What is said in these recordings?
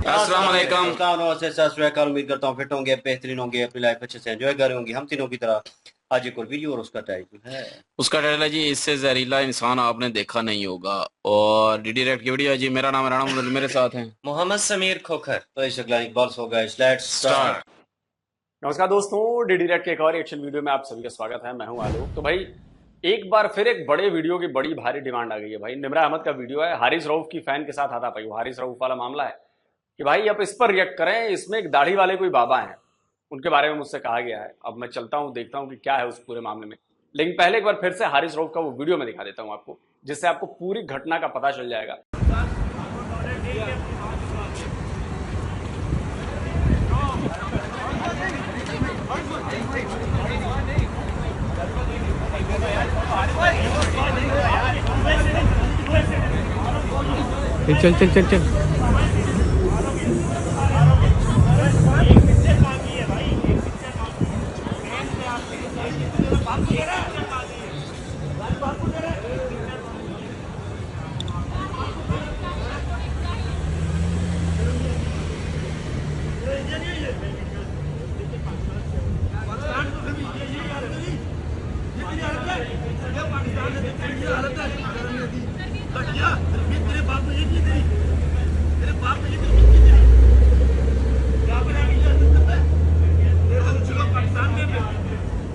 अस्सलाम वालेकुम। उम्मीद करता हूँ फिट होंगे, बेहतरीन होंगे, अपनी लाइफ अच्छे से एंजॉय कर रहे होंगे हम तीनों की तरह। आज एक और वीडियो और उसका टाइटल है। उसका टाइटल है जी, इससे जहरीला इंसान आपने देखा नहीं होगा। और डीडी रेड की वीडियो है जी। मेरा नाम है राणा मुदल, मेरे साथ हैं मोहम्मद समीर खोखर। तो इस अगला Iqbal so guys, let's start. Start. नमस्कार दोस्तों, डीडी रेड के एक और एक्शन वीडियो में आप सभी का स्वागत है। मैं हूं आलोक। तो भाई एक बार फिर एक बड़े वीडियो की बड़ी भारी डिमांड आ गई है। भाई निमरा अहमद का वीडियो है, हारिस रऊफ की फैन के साथ हाथापाई। वो हारिस रऊफ वाला मामला है कि भाई अब इस पर रिएक्ट करें। इसमें एक दाढ़ी वाले कोई बाबा हैं, उनके बारे में मुझसे कहा गया है। अब मैं चलता हूं, देखता हूं कि क्या है उस पूरे मामले में। लेकिन पहले एक बार फिर से हारिस रऊफ का वो वीडियो में दिखा देता हूं आपको, जिससे आपको पूरी घटना का पता चल जाएगा। चल चल चल चल।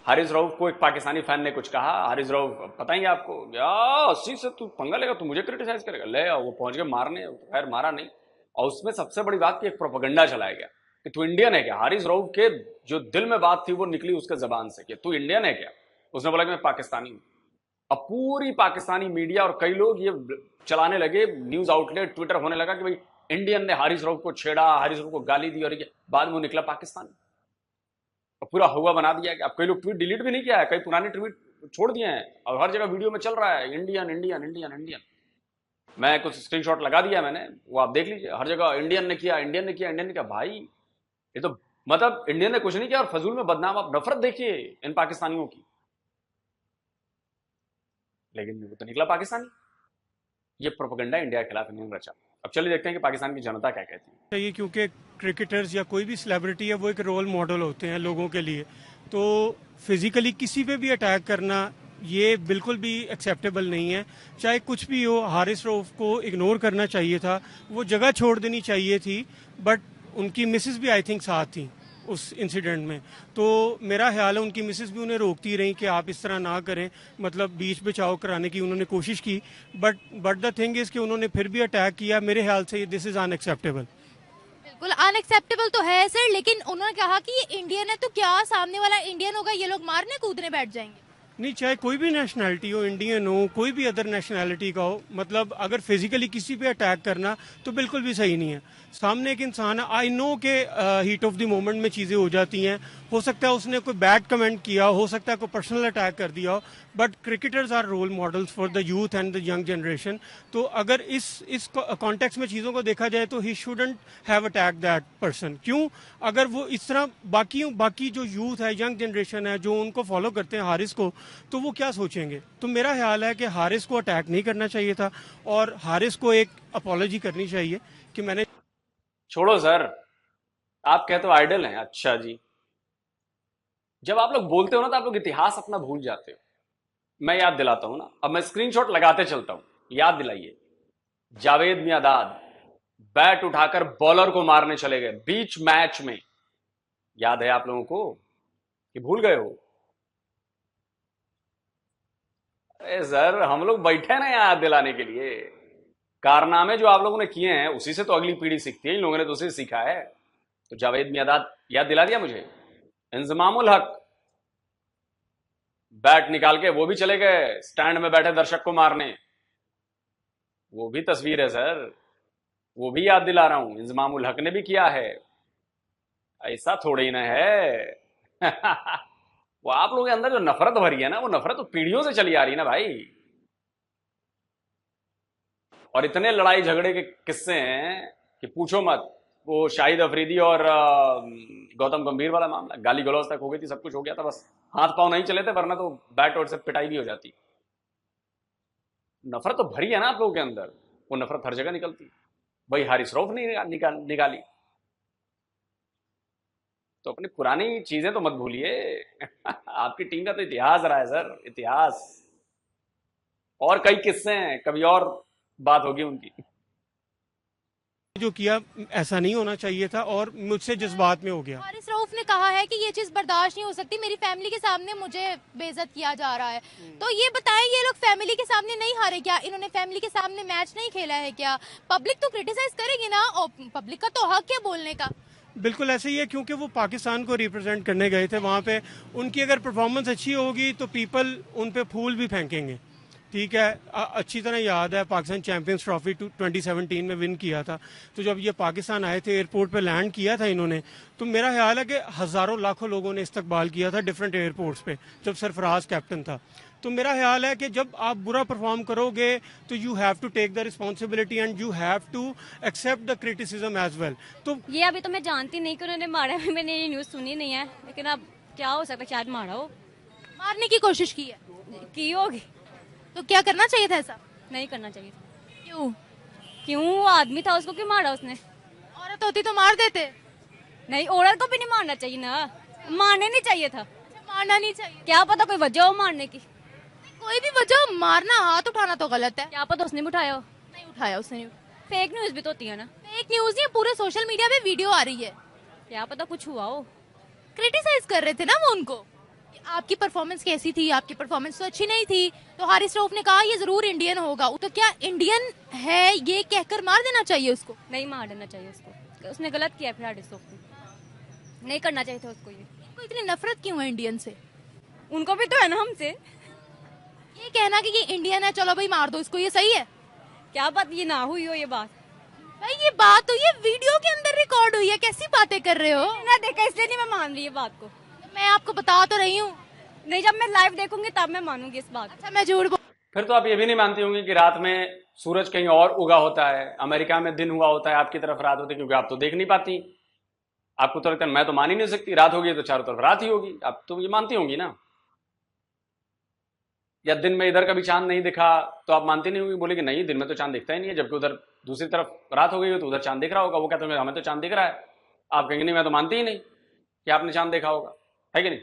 हारिस रऊफ को एक पाकिस्तानी फैन ने कुछ कहा। हारिस रऊफ बताएंगे आपको, या 80 से तू पंगा लेगा, तू मुझे क्रिटिसाइज करेगा, ले वो पहुंच गए मारने। खैर मारा नहीं। और उसमें सबसे बड़ी बात की एक प्रोपेगेंडा चलाया गया कि तू इंडियन है क्या। हारिस रऊफ के जो दिल में बात थी वो निकली उसके जबान से कि तू इंडियन है क्या। उसने बोला कि मैं पाकिस्तानी हूं। अब पूरी पाकिस्तानी मीडिया और कई लोग ये चलाने लगे, न्यूज आउटलेट, ट्विटर होने लगा कि भाई इंडियन ने हारिस रऊफ को छेड़ा, हारिस रऊफ को गाली दी, और ये बाद में वो निकला पाकिस्तानी। और पूरा हुआ बना दिया कि अब कई लोग ट्वीट डिलीट भी नहीं किया है, कई पुराने ट्वीट छोड़ दिए हैं, और हर जगह वीडियो में चल रहा है इंडियन इंडियन इंडियन इंडियन। मैं कुछ स्क्रीनशॉट लगा दिया मैंने, वो आप देख लीजिए। हर जगह इंडियन ने किया, इंडियन ने किया, इंडियन ने किया। भाई ये तो मतलब इंडियन ने कुछ नहीं किया और फजूल में बदनाम। आप नफरत देखिए इन पाकिस्तानियों की, लेकिन वो तो निकला पाकिस्तानी। ये प्रोपेगेंडा इंडिया के खिलाफ इन्होंने रचा। अब चलिए देखते हैं कि पाकिस्तान की जनता क्या कहती है। चाहिए क्योंकि क्रिकेटर्स या कोई भी सेलिब्रिटी है वो एक रोल मॉडल होते हैं लोगों के लिए। तो फिजिकली किसी पे भी अटैक करना ये बिल्कुल भी एक्सेप्टेबल नहीं है। चाहे कुछ भी हो, हारिस रऊफ को इग्नोर करना चाहिए था, वो जगह छोड़ देनी चाहिए थी। बट उनकी मिसेस भी आई थिंक साथ थी उस इंसिडेंट में। तो मेरा ख्याल है उनकी मिसेस भी उन्हें रोकती रही कि आप इस तरह ना करें, मतलब बीच बचाव कराने की उन्होंने कोशिश की। बट द थिंग इज़ कि उन्होंने फिर भी अटैक किया। मेरे ख्याल से दिस इज़ अनएक्सेप्टेबल। बिल्कुल अनएक्सेप्टेबल तो है सर, लेकिन उन्होंने कहा कि ये इंडियन है तो क्या सामने वाला इंडियन होगा ये लोग मारने कूदने बैठ जाएंगे। नहीं, चाहे कोई भी नेशनैलिटी हो, इंडियन हो, कोई भी अदर नेशनैलिटी का हो, मतलब अगर फिजिकली किसी पे अटैक करना तो बिल्कुल भी सही नहीं है। सामने एक इंसान है, आई नो के हीट ऑफ द मोमेंट में चीज़ें हो जाती हैं। हो सकता है उसने कोई बैड कमेंट किया हो सकता है कोई पर्सनल अटैक कर दिया हो। But cricketers are role models for the youth and the young generation. तो अगर इस कॉन्टेक्स्ट में चीज़ों को देखा जाए तो he shouldn't have attack that person. क्यों? अगर वो इस तरह बाकी जो यूथ है, यंग जनरेशन है, जो उनको फॉलो करते हैं हारिस को, तो वो क्या सोचेंगे। तो मेरा ख्याल है कि हारिस को अटैक नहीं करना चाहिए था और हारिस को एक अपॉलॉजी करनी चाहिए कि मैंने। छोड़ो सर, आप कहते हो आइडल हैं, अच्छा जी। जब आप लोग बोलते हो ना तो आप लोग इतिहास अपना भूल जाते हो। मैं याद दिलाता हूं ना, अब मैं स्क्रीनशॉट लगाते चलता हूं, याद दिलाइए। जावेद मियांदाद बैट उठाकर बॉलर को मारने चले गए बीच मैच में। याद है आप लोगों को कि भूल गए हो? अरे सर, हम लोग बैठे ना याद दिलाने के लिए। कारनामे जो आप लोगों ने किए हैं उसी से तो अगली पीढ़ी सीखती है, इन लोगों ने तो उसे सीखा है। तो जावेद मियांदाद याद दिला दिया मुझे। इंजमामुल हक बैट निकाल के वो भी चले गए स्टैंड में बैठे दर्शक को मारने। वो भी तस्वीर है सर, वो भी याद दिला रहा हूं, इंजमामुल हक ने भी किया है। ऐसा थोड़ी ही ना है। वो आप लोगों के अंदर जो नफरत भरी है ना, वो नफरत तो पीढ़ियों से चली आ रही है ना भाई। और इतने लड़ाई झगड़े के किस्से हैं कि पूछो मत। वो शाहिद अफरीदी और गौतम गंभीर वाला मामला, गाली गलौज तक हो गई थी, सब कुछ हो गया था, बस हाथ पांव नहीं चले थे, वरना तो बैट और से पिटाई भी हो जाती। नफरत तो भरी है ना आप लोगों के अंदर, वो नफरत हर जगह निकलती। भाई हारिस रऊफ ने निकाली। तो अपनी पुरानी चीजें तो मत भूलिए। आपकी टीम का तो इतिहास रहा है सर, इतिहास। और कई किस्से हैं, कभी और बात होगी उनकी। जो किया ऐसा नहीं होना चाहिए था और मुझसे जज्बात में हो गया। हारिस रऊफ ने कहा है कि ये चीज बर्दाश्त नहीं हो सकती, मेरी फैमिली के सामने मुझे बेइज्जत किया जा रहा है। तो ये बताएं, ये लोग फैमिली के सामने नहीं हारे क्या? इन्होंने फैमिली के सामने मैच नहीं खेला है क्या? पब्लिक तो क्रिटिसाइज करेगी ना, और पब्लिक का तो हक है बोलने का। बिल्कुल ऐसे ही है, क्योंकि वो पाकिस्तान को रिप्रेजेंट करने गए थे वहाँ पे। उनकी अगर परफॉर्मेंस अच्छी होगी तो पीपल उन पे फूल भी फेंकेंगे। ठीक है, अच्छी तरह याद है पाकिस्तान चैंपियंस ट्रॉफी 2017 में विन किया था। तो जब ये पाकिस्तान आए थे, एयरपोर्ट पे लैंड किया था इन्होंने, तो मेरा ख्याल है कि हज़ारों लाखों लोगों ने इस्तकबाल किया था डिफरेंट एयरपोर्ट्स पे, जब सरफराज कैप्टन था। तो मेरा ख्याल है कि जब आप बुरा परफॉर्म करोगे तो you have to take the responsibility and you have to accept the criticism as well. तो ये अभी तो मैं जानती नहीं कि उन्होंने मारा है, मैंने ये न्यूज़ सुनी नहीं है, लेकिन अब क्या हो सकता है, शायद मारा हो, मारने की कोशिश की है की होगी। तो क्या करना चाहिए था ऐसा? नहीं करना चाहिए था। क्यों? क्यों? वो आदमी था, उसको क्यों मारा उसने? औरत होती तो मार देते। नहीं, औरत को भी नहीं मारना चाहिए ना, मारने नहीं चाहिए था। मारना नहीं चाहिए। क्या पता कोई वजह हो मारने की। कोई भी वजह, मारना, हाथ उठाना तो गलत है। क्या पता उसने भी उठाया हो। नहीं उठाया उसने। फेक न्यूज़ भी तो होती है ना। फेक न्यूज नहीं, पूरे सोशल मीडिया पे वीडियो आ रही है। क्या पता कुछ हुआ हो। क्रिटिसाइज कर रहे थे ना वो उनको कि आपकी परफॉर्मेंस कैसी थी, आपकी परफॉर्मेंस तो अच्छी नहीं थी। तो हारिस रऊफ ने कहा ये जरूर इंडियन होगा। तो क्या इंडियन है ये कहकर मार देना चाहिए उसको? नहीं मार देना चाहिए उसको, उसने गलत किया। फिर हारिस रऊफ ने नहीं करना चाहिए था उसको। ये इनको इतनी नफरत क्यों है इंडियन से? उनको भी तो है ना हमसे। ये कहना कि ये इंडियन है, चलो भाई मार दो इसको, ये सही है? क्या बात ये ना हुई हो ये बात? भाई ये बात तो ये वीडियो के अंदर रिकॉर्ड हुई है, कैसी बातें कर रहे हो? ना देखा इसलिए नहीं मैं मान रही ये बात को। मैं आपको बता तो रही हूँ। नहीं, जब मैं लाइव देखूंगी तब मैं मानूंगी इस बात। अच्छा मैं झूठ बोल। फिर तो आप ये भी नहीं मानती होंगी कि रात में सूरज कहीं और उगा होता है, अमेरिका में दिन हुआ होता है, आपकी तरफ रात होती है, क्योंकि आप तो देख नहीं पाती। आपको तो लगता है मैं तो मान ही नहीं सकती, रात होगी तो चारों तरफ रात ही होगी। आप तो ये मानती होंगी ना। या दिन में इधर कभी चांद नहीं दिखा तो आप मानती नहीं होंगी, बोलेगी नहीं दिन में तो चांद दिखता ही नहीं है, जबकि उधर दूसरी तरफ रात हो गई हो तो उधर चांद दिख रहा होगा। वो कहते होंगे हमें तो चांद दिख रहा है। आप कहेंगे नहीं मैं तो मानती ही नहीं कि आपने चांद देखा होगा, है कि नहीं?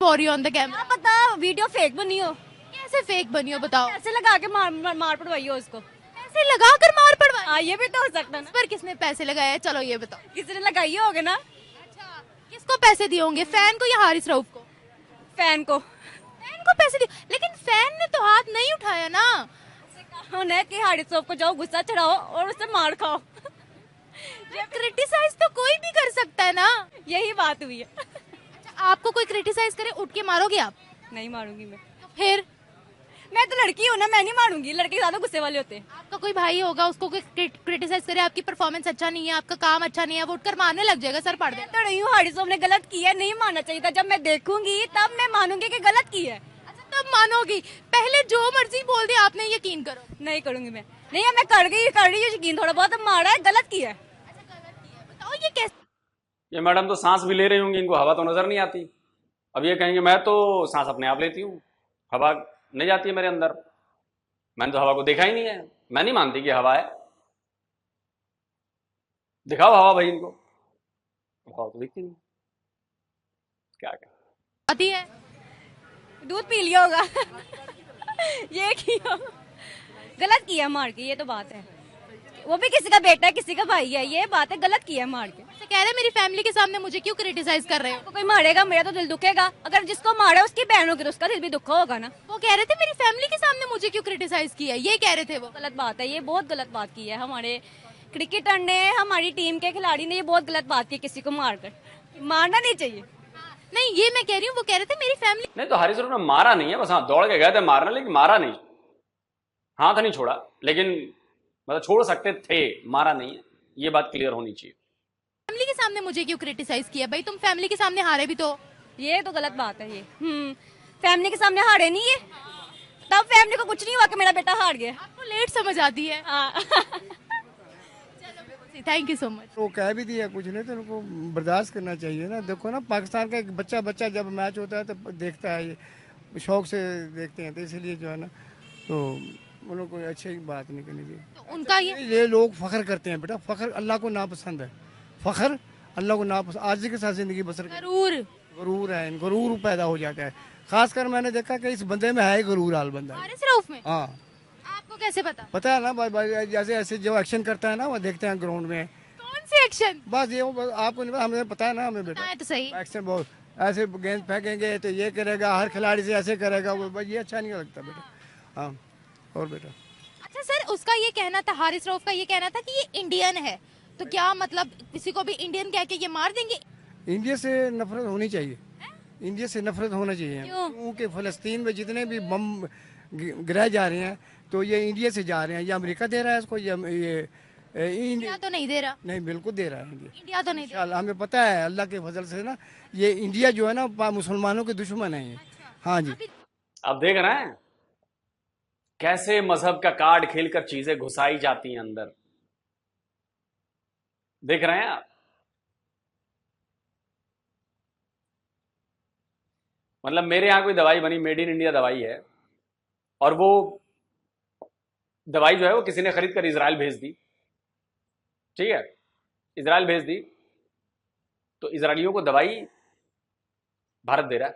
On the camera. क्या पता वीडियो फेक बनी हो। कैसे फेक बनी हो बताओ? पैसे लगा के मार पड़वाई हो उसको। पैसे लगा कर मार पड़वाई? हाँ, ये भी तो हो सकता है इस ना। पर किसने पैसे लगाए? चलो ये बताओ। किसी ने लगाई होगे ना। अच्छा, किसको पैसे दिए होंगे, फैन को या हारिस रऊफ को? फैन को। फैन को पैसे दिए, लेकिन फैन ने तो हाथ नहीं उठाया ना। उन्हें कि हारिस रऊफ को जाओ गुस्सा चढ़ाओ और उससे मार खाओ। क्रिटिसाइज तो कोई भी कर सकता है ना। यही बात हुई है। अच्छा, आपको कोई क्रिटिसाइज करे उठ के मारोगे आप? नहीं मारूंगी मैं। तो फिर? मैं तो लड़की हूँ ना, मैं नहीं मारूंगी। लड़के ज्यादा गुस्से वाले होते हैं। आपका कोई भाई होगा, उसको कोई क्रिटिसाइज करे, आपकी परफॉर्मेंस अच्छा नहीं है, आपका काम अच्छा नहीं है, वो उठकर मारने लग जाएगा, सर पड़ मैं देगा। तो नहीं हूँ, हारिस रऊफ ने गलत किया, नहीं मानना चाहिए था। जब मैं देखूंगी तब मैं मानूंगी कि गलत किया है। अच्छा तब मानोगी, पहले जो मर्जी बोल दे आपने यकीन करो। नहीं करूंगी मैं। नहीं, अब मैं कर रही हूँ यकीन थोड़ा बहुत। मारा है, गलत किया है। अच्छा गलत किया, बताओ ये कैसे? ये मैडम तो सांस भी ले रही होंगी, इनको हवा तो नजर नहीं आती। अब ये कहेंगे मैं तो सांस अपने आप लेती हूँ, हवा नहीं जाती है मेरे अंदर, मैंने तो हवा को देखा ही नहीं है। मैं नहीं मानती कि हवा है। दिखाओ हवा भाई इनको, हवा तो दिखती नहीं। क्या क्या आती है? दूध पी लिया होगा। ये किया, गलत किया मार के, ये तो बात है। वो भी किसी का बेटा है, किसी का भाई है, ये बात है। गलत किया मार के। अच्छा कह रहे मेरी फैमिली के सामने मुझे क्यों क्रिटिसाइज कर रहे हो? कोई मारेगा मेरा तो दिल दुखेगा। अगर जिसको मारा उसकी बहन होगी तो उसका दिल भी दुखा होगा ना। वो कह रहे थे मेरी फैमिली के सामने मुझे क्यों क्रिटिसाइज किया, ये कह रहे थे वो। गलत बात है, ये बहुत गलत बात की है। हमारे क्रिकेटर ने, हमारी टीम के खिलाड़ी ने ये बहुत गलत बात की, किसी को मारकर। मारना नहीं चाहिए। नहीं ये मैं कह रही हूँ, वो कह रहे थे मेरी फैमिली। नहीं तो हारिस रऊफ ने मारा नहीं है, बस हाँ दौड़ के गए थे मारने, लेकिन मारा नहीं, हाथ नहीं छोड़ा। लेकिन मतलब छोड़ सकते थे, मारा नहीं है, ये बात क्लियर होनी चाहिए। फैमिली के सामने मुझे क्यों क्रिटिसाइज किया? भाई तुम फैमिली के सामने हारे भी तो। ये तो गलत बात है ये। फैमिली के सामने हारे नहीं है, तब फैमिली को कुछ नहीं हुआ कि मेरा बेटा हार गया। आपको लेट समझ आती है। हाँ। Thank you so much. वो कह भी दिया कुछ नहीं तो उनको बर्दाश्त करना चाहिए ना। देखो ना, पाकिस्तान का एक बच्चा जब मैच होता है तो देखता है, ये शौक से देखते हैं, तो इसलिए जो है ना तो उन लोग कोई अच्छी बात नहीं करनी चाहिए। तो उनका ये लोग फख्र करते हैं बेटा, फख्र अल्लाह को नापसंद है, फख्र अल्लाह को नापसंद, आजी के साथ जिंदगी बसर गरूर है, गरूर पैदा हो जाता है। खासकर मैंने देखा कि इस बंदे में है गरूर हाल बंदा। हारिस रऊफ में? हाँ। आपको कैसे पता है ना भाई, जैसे ऐसे जो एक्शन करता है ना वो देखते हैं ग्राउंड में। कौन सी एक्शन? बस ये आपको नहीं, हमें पता है ना, हमें बेटा तो सही एक्शन बहुत, ऐसे गेंद फेंकेंगे तो ये करेगा, हर खिलाड़ी से ऐसे करेगा वो, ये अच्छा नहीं लगता बेटा। हाँ। और बेटा अच्छा सर, उसका ये कहना था, हारिस रऊफ का ये कहना था कि ये इंडियन है, तो क्या मतलब किसी को भी इंडियन कह के ये मार देंगे? इंडिया से नफरत होनी चाहिए, इंडिया से नफरत होना चाहिए, क्योंकि फलस्तीन में जितने भी बम गिराए जा रहे हैं तो ये इंडिया से जा रहे हैं, या अमेरिका दे रहा है इसको, ये इंडिया तो नहीं दे रहा। नहीं, बिल्कुल दे रहा है इंडिया तो नहीं दे रहा। हमें पता है अल्लाह के फजल से ना, ये इंडिया जो है ना मुसलमानों के दुश्मन है ये। हाँ जी। अब देख रहे हैं कैसे मजहब का कार्ड खेलकर चीजें घुसाई जाती हैं अंदर, देख रहे हैं आप। मतलब मेरे यहां कोई दवाई बनी, मेड इन इंडिया दवाई है, और वो दवाई जो है वो किसी ने खरीद कर इजराइल भेज दी, ठीक है, इजराइल भेज दी, तो इजराइलियों को दवाई भारत दे रहा है।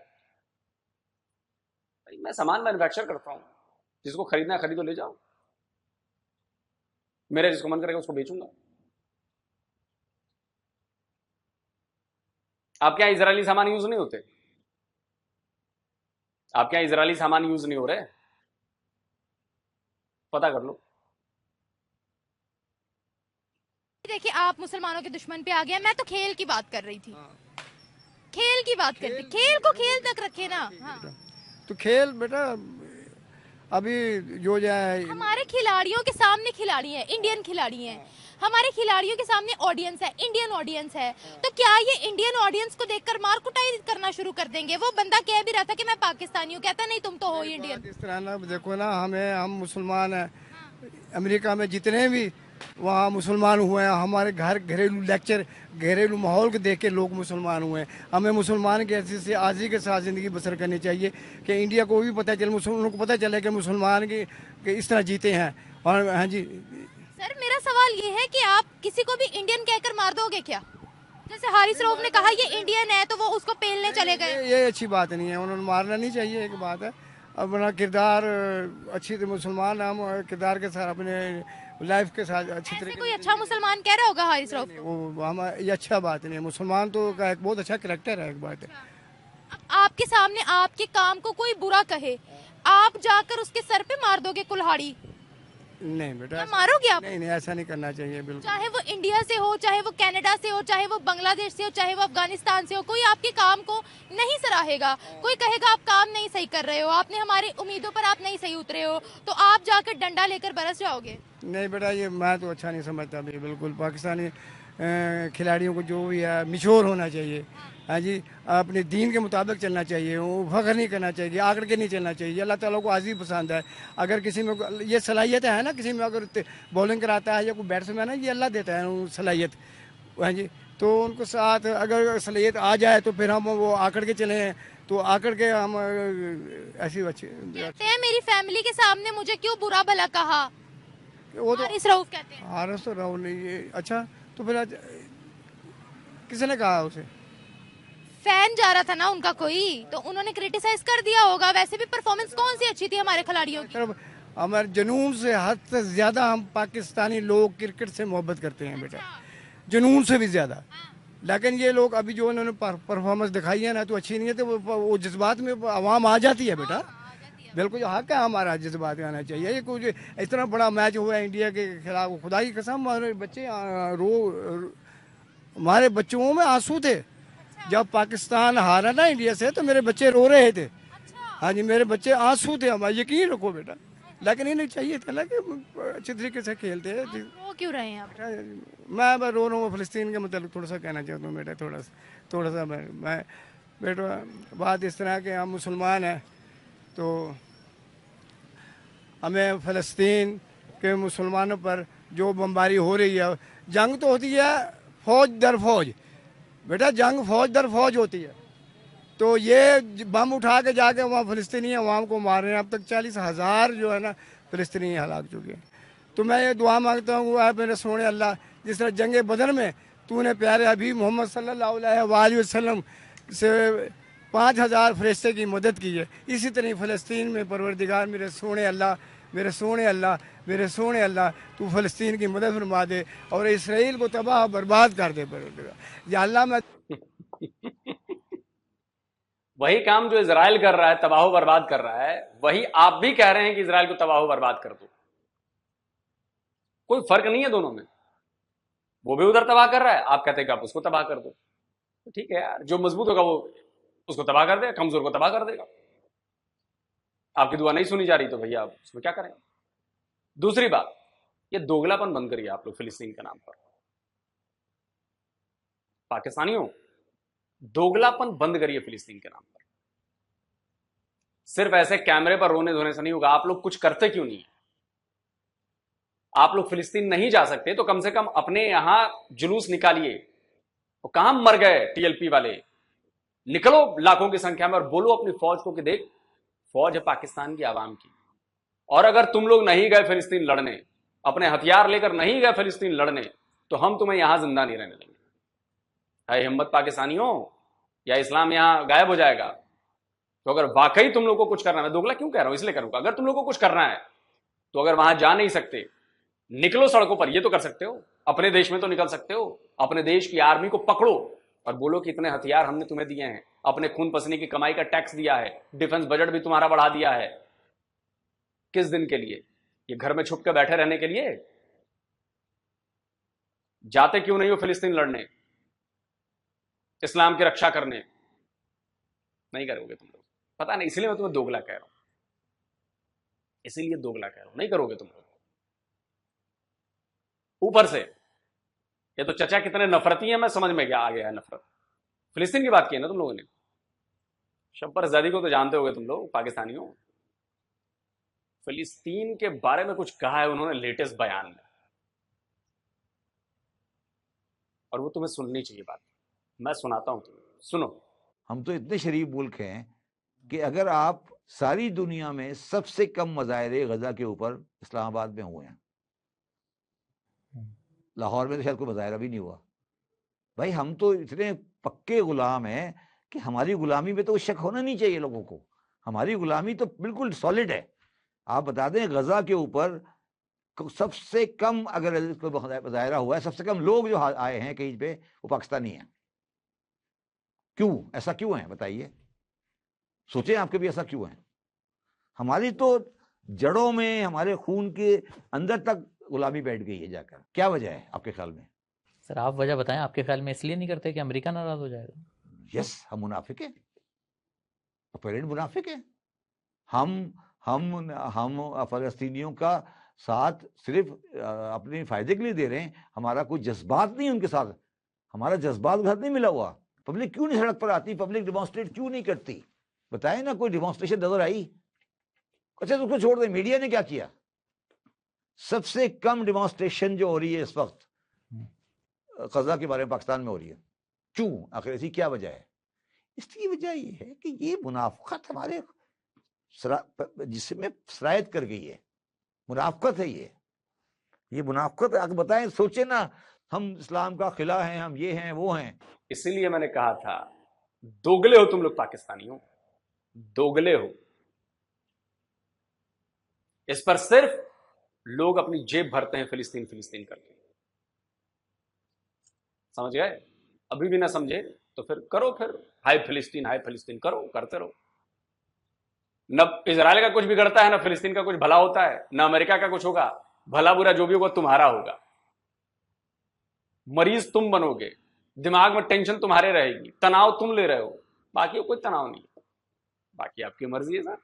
भाई मैं सामान मैन्युफैक्चर करता हूं, जिसको खरीदना है खरीदो, ले जाओ, मेरा जिसको मन करेगा उसको बेचूंगा। आपके यहां इजरायली सामान यूज नहीं होते? आपके यहां इजरायली सामान यूज नहीं हो रहे? पता कर लो। देखिए, आप मुसलमानों के दुश्मन पे आ गए, मैं तो खेल की बात कर रही थी। खेल की बात करते, खेल को खेल तक रखे ना। हाँ। तो खेल बेटा अभी जो जाए, हमारे खिलाड़ियों के सामने खिलाड़ी हैं, इंडियन खिलाड़ी हैं, हमारे खिलाड़ियों के सामने ऑडियंस है, इंडियन ऑडियंस है, तो क्या ये इंडियन ऑडियंस को देखकर मार कुटाई करना शुरू कर देंगे? वो बंदा कह भी रहा था कि मैं पाकिस्तानी हूँ, कहता नहीं तुम तो हो इंडियन। इस तरह ना देखो ना, हम मुसलमान हैं, अमेरिका में जितने भी वहाँ मुसलमान हुए हैं, हमारे घर घरेलू लेक्चर, घरेलू माहौल को देख के लोग मुसलमान हुए हैं। हमें मुसलमान के ऐसे से आजी के साथ ज़िंदगी बसर करनी चाहिए कि इंडिया को भी पता चले, मुसलमानों को पता चले कि मुसलमान के इस तरह जीते हैं। और हाँ जी सर, मेरा सवाल ये है कि आप किसी को भी इंडियन कहकर मार दोगे क्या? जैसे हारिस रऊफ ने कहा ये इंडियन है तो वो उसको पेलने चले गए। ये अच्छी बात नहीं है, उन्होंने मारना नहीं चाहिए, एक बात है। अपना किरदार अच्छी मुसलमान, हम किरदार के साथ अपने लाइफ के साथ अच्छी तरीके। कोई अच्छा मुसलमान कह रहा होगा हारिस रऊफ? वो हम, ये अच्छा बात नहीं है, मुसलमान तो का एक बहुत अच्छा करैक्टर है, एक बात है। आपके सामने आपके काम को कोई बुरा कहे, आप जाकर उसके सर पे मार दोगे कुल्हाड़ी? नहीं बेटा, मारोगे आप? नहीं, ऐसा नहीं करना चाहिए बिल्कुल। चाहे वो इंडिया से हो, चाहे वो कनाडा से हो, चाहे वो बांग्लादेश से हो, चाहे वो अफगानिस्तान से हो, कोई आपके काम को नहीं सराहेगा, कोई कहेगा आप काम नहीं सही कर रहे हो, आपने हमारी उम्मीदों पर आप नहीं सही उतरे हो, तो आप जाकर डंडा लेकर बरस जाओगे। नहीं बेटा, ये मैं तो अच्छा नहीं समझता भी, बिल्कुल पाकिस्तानी खिलाड़ियों को जो भी है मिच्योर होना चाहिए। हाँ जी, अपने दीन के मुताबिक चलना चाहिए, वो फख्र नहीं करना चाहिए, आकड़ के नहीं चलना चाहिए। अल्लाह ताला को आज़ी पसंद है। अगर किसी में ये सलाहियत है ना, किसी में अगर बॉलिंग कराता है या कोई बैट्समैन है, ये अल्लाह देता है वो सलाहियत। हाँ जी, तो उनको साथ अगर सलाहियत आ जाए तो फिर हम वो आकड़ के चले, तो आकड़ के हम ऐसी अच्छी कहते हैं मेरी फैमिली के सामने मुझे क्यों बुरा भला कहा, वो तो हारिस रऊफ कहते हैं। हारिस रऊफ ने ये अच्छा, तो फिर किसने कहा उसे? फैन जा रहा था ना उनका कोई, तो उन्होंने क्रिटिसाइज कर दिया होगा। वैसे भी परफॉर्मेंस कौन सी अच्छी थी हमारे खिलाड़ियों की? हमारे जुनून से हद से ज्यादा हम पाकिस्तानी लोग क्रिकेट से मोहब्बत करते हैं बेटा, जुनून से भी ज्यादा। लेकिन ये लोग अभी जो उन्होंने परफॉर्मेंस दिखाई है ना, तो अच्छी नहीं है, तो वो जज्बात में आवाम आ जाती है बेटा। बिल्कुल हक है हमारा, जज्बात आना चाहिए। ये कुछ इस तरह बड़ा मैच हुआ है इंडिया के खिलाफ, खुदा की कसम हमारे बच्चे हमारे बच्चों में आंसू थे जब पाकिस्तान हारा ना इंडिया से, तो मेरे बच्चे रो रहे थे। हाँ जी, मेरे बच्चे आंसू थे, हमारे यकीन रखो बेटा। लेकिन इन्हें चाहिए था ना कि अच्छे तरीके से खेलते हैं। रो क्यों रहे हैं आप? मैं रो रहा हूँ फ़लस्तीन के मतलब थोड़ा सा कहना चाहता हूँ बेटा, थोड़ा सा मैं बेटा, बात इस तरह के हम मुसलमान हैं, तो हमें फ़लस्तीन के मुसलमानों पर जो बमबारी हो रही है, जंग तो होती है फौज दर फौज बेटा, जंग फौज दर फौज होती है। तो ये बम उठा के जाके वहाँ फ़लस्तीनी अवाम को मार रहे हैं। अब तक 40,000 जो है ना फ़लस्तीनी हलाक चुके हैं। तो मैं ये दुआ मांगता हूँ ऐ मेरे सोने अल्लाह, जिस तरह जंग बदर में तूने प्यारे हबीब मोहम्मद सल्लल्लाहु अलैहि वसल्लम से 5,000 फरिश्ते की मदद की है, इसी तरह फ़लस्तीन में परवरदिगार मेरे सोने अल्लाह, मेरे सोने अल्लाह, मेरे सोने अल्लाह, तू फ़लस्तीन की मदद फरमा दे और इसराइल को तबाह बर्बाद कर दे परवरदिगार। या अल्लाह मैं वही काम जो इजराइल कर रहा है, तबाह बर्बाद कर रहा है, वही आप भी कह रहे हैं कि इजराइल को तबाह बर्बाद कर दो। कोई फर्क नहीं है दोनों में। वो भी उधर तबाह कर रहा है, आप कहते हैं कि आप उसको तबाह कर दो। तो ठीक है यार, जो मजबूत होगा वो उसको तबाह कर देगा, कमजोर को तबाह कर देगा। आपकी दुआ नहीं सुनी जा रही तो भैया आप उसमें क्या करें। दूसरी बात, ये दोगलापन बंद करिए आप लोग फिलिस्तीन के नाम पर। पाकिस्तानियों, दोगलापन बंद करिए फिलिस्तीन के नाम पर। सिर्फ ऐसे कैमरे पर रोने धोने से नहीं होगा। आप लोग कुछ करते क्यों नहीं है? आप लोग फिलिस्तीन नहीं जा सकते तो कम से कम अपने यहां जुलूस निकालिए। वो कहां मर गए टीएलपी वाले? निकलो लाखों की संख्या में और बोलो अपनी फौज को कि देख, फौज है पाकिस्तान की आवाम की, और अगर तुम लोग नहीं गए फिलिस्तीन लड़ने, अपने हथियार लेकर नहीं गए फिलिस्तीन लड़ने, तो हम तुम्हें यहां जिंदा नहीं रहने देंगे। है हिम्मत पाकिस्तानियों, या इस्लाम यहां गायब हो जाएगा? तो अगर वाकई तुम लोग को कुछ करना है, मैं दोगला क्यों कह रहा हूं, इसलिए करूंगा, अगर तुम लोग को कुछ करना है तो अगर वहां जा नहीं सकते, निकलो सड़कों पर। ये तो कर सकते हो, अपने देश में तो निकल सकते हो। अपने देश की आर्मी को पकड़ो और बोलो कि इतने हथियार हमने तुम्हें दिए हैं, अपने खून पसीने की कमाई का टैक्स दिया है, डिफेंस बजट भी तुम्हारा बढ़ा दिया है। किस दिन के लिए? ये घर में छुप के बैठे रहने के लिए? जाते क्यों नहीं हो फिलिस्तीन लड़ने, इस्लाम की रक्षा करने? नहीं करोगे तुम लोग, पता नहीं, इसलिए मैं तुम्हें दोगला कह रहा हूं, इसीलिए दोगला कह रहा हूं, नहीं करोगे तुम लोग। ऊपर से ये तो चचा कितने नफरती हैं, मैं समझ में आ गया है नफरत। फिलिस्तीन की बात की है ना तुम लोगों ने, शब्बर ज़ादी को तो जानते होगे तुम लोग पाकिस्तानियों। फिलिस्तीन के बारे में कुछ कहा है उन्होंने लेटेस्ट बयान में, और वो तुम्हें सुननी चाहिए बात। मैं सुनाता हूं तुम्हें, सुनो। हम तो इतने शरीफ मुल्क हैं कि अगर आप सारी दुनिया में सबसे कम मुजाहरे गजा के ऊपर इस्लामाबाद में हुए हैं, लाहौर में तो शायद कोई मुजाहरा भी नहीं हुआ। भाई हम तो इतने पक्के गुलाम हैं कि हमारी गुलामी में तो शक होना नहीं चाहिए लोगों को। हमारी गुलामी तो बिल्कुल सॉलिड है। आप बता दें, गजा के ऊपर सबसे कम अगर मुजाहरा हुआ है, सबसे कम लोग जो आए हैं कहीं पे, वो पाकिस्तानी हैं। क्यों? ऐसा क्यों है बताइए, सोचें आपके भी ऐसा क्यों है? हमारी तो जड़ों में, हमारे खून के अंदर तक गुलामी बैठ गई है जाकर। क्या वजह है आपके ख्याल में? सर आप वजह बताएं, आपके ख्याल में इसलिए नहीं करते कि अमेरिका नाराज हो जाएगा? यस, हम मुनाफिक हैं, अपेरेंट मुनाफिक हैं। हम फलस्तीनियों का साथ सिर्फ अपने फायदे के लिए दे रहे हैं। हमारा कोई जज्बात नहीं उनके साथ, हमारा जज्बात घर नहीं मिला हुआ। पब्लिक क्यों नहीं सड़क पर आती? पब्लिक डिमॉन्स्ट्रेट क्यों नहीं करती? बताए ना, कोई डिमॉन्स्ट्रेशन नजर आई? अच्छा, तो उसको छोड़ दे, मीडिया ने क्या किया? सबसे कम डिमॉन्स्ट्रेशन जो हो रही है इस वक्त गजा के बारे में पाकिस्तान में हो रही है। क्यों? आखिर ऐसी क्या वजह है? इसकी वजह ये है कि ये मुनाफकत हमारे जिसमें सरायत कर गई है। मुनाफकत है ये मुनाफकत। आगे बताएं, सोचे ना, हम इस्लाम का खिला हैं, हम ये हैं वो हैं। इसीलिए मैंने कहा था, दोगले हो तुम लोग पाकिस्तानियों, दोगले हो। इस पर सिर्फ लोग अपनी जेब भरते हैं फिलिस्तीन फिलिस्तीन करके। समझ गए? अभी भी ना समझे तो फिर करो, फिर हाय फिलिस्तीन करो, करते रहो। न इजराइल का कुछ बिगड़ता है, ना फिलिस्तीन का कुछ भला होता है, ना अमेरिका का कुछ होगा। भला बुरा जो भी होगा तुम्हारा होगा। मरीज तुम बनोगे, दिमाग में टेंशन तुम्हारे रहेगी, तनाव तुम ले रहे हो, बाकी कोई तनाव नहीं, बाकी आपकी मर्जी है सर।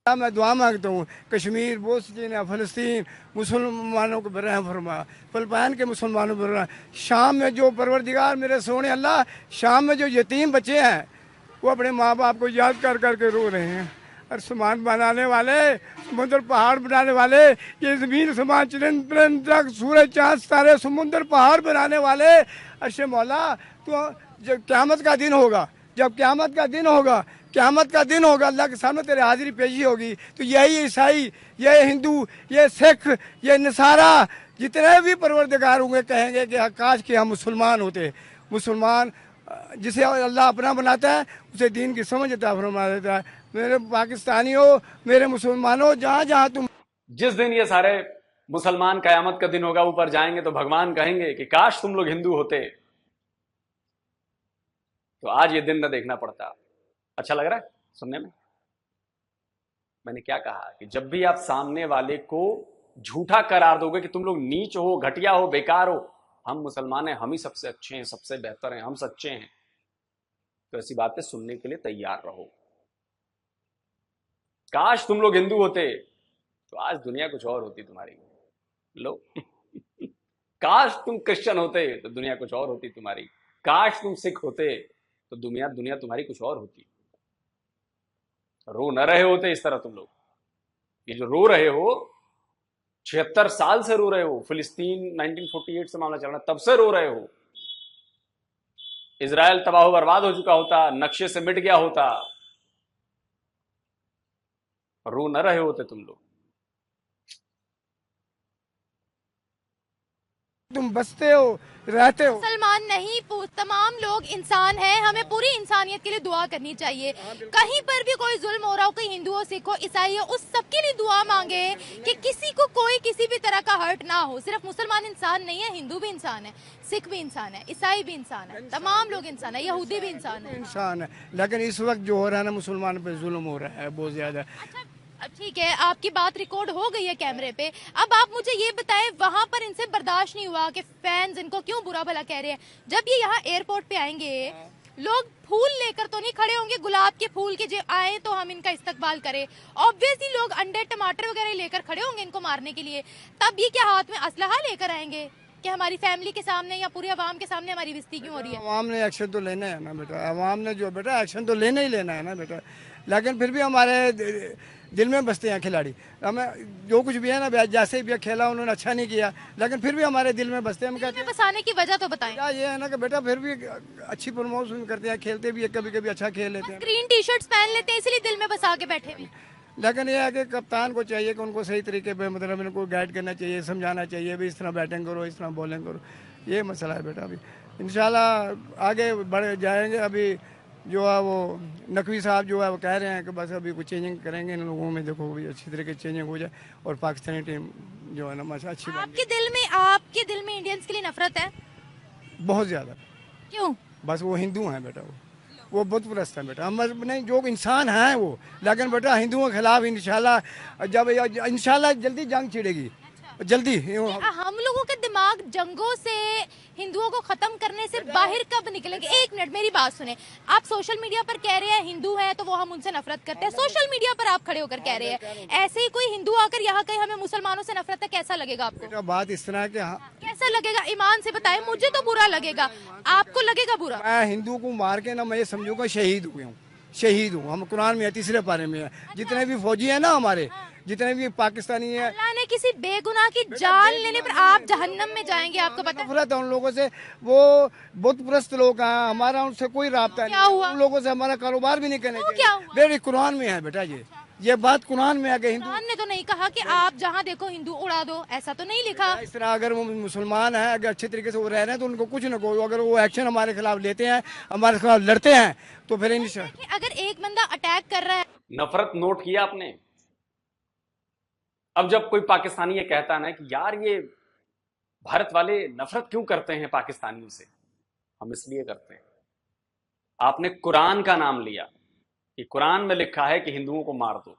मैं दुआ मांगता हूँ, कश्मीर, बोस्नीया, फलस्तीन मुसलमानों को बरहम फरमा, फिलिपाइन के मुसलमानों को बरहम। शाम में जो परवरदिगार मेरे सोने अल्लाह, शाम में जो यतीम बच्चे हैं वो अपने माँ बाप को याद कर करके रो रहे हैं। और समान बनाने वाले, समुद्र पहाड़ बनाने वाले, ये ज़मीन समान चिरंद सूरज चाँद तारे समुद्र पहाड़ बनाने वाले, अर्शे मौला, तो जब क़यामत का दिन होगा जब क़यामत का दिन होगा, क़यामत का दिन होगा, अल्लाह के सामने तेरे हाजिरी पेशी होगी, तो यही ईसाई, ये हिंदू, ये सिख, ये नसारा, जितने भी परवरदिगार होंगे कहेंगे कि काश कि हम मुसलमान होते। मुसलमान जिसे अल्लाह अपना बनाता है उसे दीन की समझ अता फरमा देता है। मेरे पाकिस्तानियों, मेरे मुसलमानों, जहाँ जहाँ तुम जिस दिन ये सारे मुसलमान कयामत का दिन होगा ऊपर जाएंगे तो भगवान कहेंगे कि काश तुम लोग हिंदू होते तो आज ये दिन न देखना पड़ता। अच्छा लग रहा है सुनने में? मैंने क्या कहा कि जब भी आप सामने वाले को झूठा करार दोगे कि तुम लोग नीच हो, घटिया हो, बेकार हो, हम मुसलमान हैं, हम ही सबसे अच्छे हैं, सबसे बेहतर हैं, हम सच्चे हैं, तो ऐसी बातें सुनने के लिए तैयार रहो। काश तुम लोग हिंदू होते तो आज दुनिया कुछ और होती तुम्हारी। लो काश तुम क्रिश्चियन होते तो दुनिया कुछ और होती तुम्हारी। काश तुम सिख होते तो दुनिया तुम्हारी कुछ और होती। रो न रहे होते इस तरह तुम लोग। ये जो रो रहे हो, 76 साल से रो रहे हो, फिलिस्तीन 1948 से मामला चल रहा है, तब से रो रहे हो। इजराइल तबाह बर्बाद हो चुका होता, नक्शे से मिट गया होता, रो न रहे होते तुम लोग। तुम बसते हो, रहते हो। मुसलमान नहीं, तमाम लोग इंसान हैं। हमें पूरी इंसानियत के लिए दुआ करनी चाहिए। कहीं पर भी कोई जुल्म हो रहा हो, कोई हिंदू हो, सिख हो, ईसाई हो, उस सबके लिए दुआ मांगे कि किसी को कोई किसी भी तरह का हर्ट ना हो। सिर्फ मुसलमान इंसान नहीं है, हिंदू भी इंसान है, सिख भी इंसान है, ईसाई भी इंसान है, तमाम लोग इंसान है, यहूदी भी इंसान है। इंसान है, लेकिन इस वक्त जो हो रहा है ना, मुसलमान पे जुल्म हो रहा है बहुत ज्यादा। अच्छा, अब ठीक है, आपकी बात रिकॉर्ड हो गई है कैमरे पे। अब आप मुझे ये बताएं, वहां पर इनसे बर्दाश्त नहीं हुआ कि फैंस इनको क्यों बुरा भला कह रहे हैं? जब ये यहाँ एयरपोर्ट पे आएंगे, लोग फूल लेकर तो नहीं खड़े होंगे, गुलाब के फूल के जो आए तो हम इनका इस्तकबाल करें। ऑब्वियसली लोग अंडे टमाटर वगैरह लेकर खड़े होंगे इनको मारने के लिए। तब ये क्या हाथ में असलहा लेकर आएंगे कि हमारी फैमिली के सामने या पूरी आवाम के सामने हमारी बेइज्जती क्यों हो रही है? आवाम ने एक्शन तो लेना है ना बेटा, आवाम ने जो बेटा एक्शन तो लेना ही लेना है ना बेटा। लेकिन फिर भी हमारे दिल में बसते हैं खिलाड़ी। हमें जो कुछ भी है ना, जैसे भी खेला उन्होंने अच्छा नहीं किया, लेकिन फिर भी हमारे दिल में बसते हैं। हम कहते हैं बसाने की वजह तो बताएं। ये है ना कि बेटा फिर भी अच्छी प्रमोशन करते हैं, खेलते भी है, कभी कभी अच्छा खेल लेते हैं, ग्रीन टी शर्ट्स पहन लेते हैं, इसलिए दिल में बसा के बैठे हुए। लेकिन यह है कि कप्तान को चाहिए कि उनको सही तरीके पे मतलब इनको गाइड करना चाहिए, समझाना चाहिए भी इस तरह बैटिंग करो, इस तरह बॉलिंग करो। ये मसला है बेटा। अभी इंशाल्लाह आगे बढ़ जाएंगे। अभी जो है वो नकवी साहब जो है वो कह रहे हैं कि बस अभी कुछ चेंजिंग करेंगे इन लोगों में, देखो भी अच्छी तरीके से चेंजिंग हो जाए और पाकिस्तानी टीम जो है ना माशा अच्छी। आपके दिल में इंडियंस के लिए नफरत है? बहुत ज़्यादा। क्यों? बस वो हिंदू हैं बेटा, वो बुत परस्त हैं बेटा। हम नहीं, जो इंसान हैं वो, लेकिन बेटा हिंदुओं के खिलाफ इंशाल्लाह जल्दी जंग छिड़ेगी, जल्दी। हम लोगों के दिमाग जंगों से, हिंदुओं को खत्म करने से बाहर कब निकलेंगे? एक मिनट मेरी बात सुने। आप सोशल मीडिया पर कह रहे हैं हिंदू है तो वो हम उनसे नफरत करते हैं, सोशल मीडिया पर आप खड़े होकर कह रहे हैं। ऐसे ही कोई हिंदू आकर यहाँ कहीं हमें मुसलमानों से नफरत है, कैसा लगेगा आपको? बात इस तरह है कि कैसा लगेगा? ईमान से बताएं। मुझे तो बुरा लगेगा, आपको लगेगा बुरा? मैं हिंदू को मार के ना मैं ये समझूंगा शहीद हुए हूँ, शहीद हूँ। हम कुरान में है, तीसरे पारे में है। जितने भी फौजी है ना हमारे, जितने भी पाकिस्तानी है, अल्लाह ने किसी बेगुनाह की जान लेने पर आप जहन्नम में जाएंगे, आपको पता है? नफरत है उन लोगों से, वो बुत परस्त लोग हैं, हमारा उनसे कोई राब्ता नहीं। उन लोगों से हमारा कारोबार भी नहीं करना चाहिए। बेटे कुरान में है बेटा, ये बात कुरान में है कि हिंदू ने तो नहीं कहा कि आप जहाँ देखो हिंदू उड़ा दो, ऐसा तो नहीं लिखा। इस तरह अगर वो मुसलमान है, अगर अच्छे तरीके से वो रह रहे हैं तो उनको कुछ न को, अगर वो एक्शन हमारे खिलाफ लेते हैं, हमारे खिलाफ लड़ते हैं तो फिर अगर एक बंदा अटैक कर रहा है। नफरत नोट किया आपने? अब जब कोई पाकिस्तानी ये कहता है ना कि यार ये भारत वाले नफरत क्यों करते हैं पाकिस्तानियों से, हम इसलिए करते हैं। आपने कुरान का नाम लिया कि कुरान में लिखा है कि हिंदुओं को मार दो।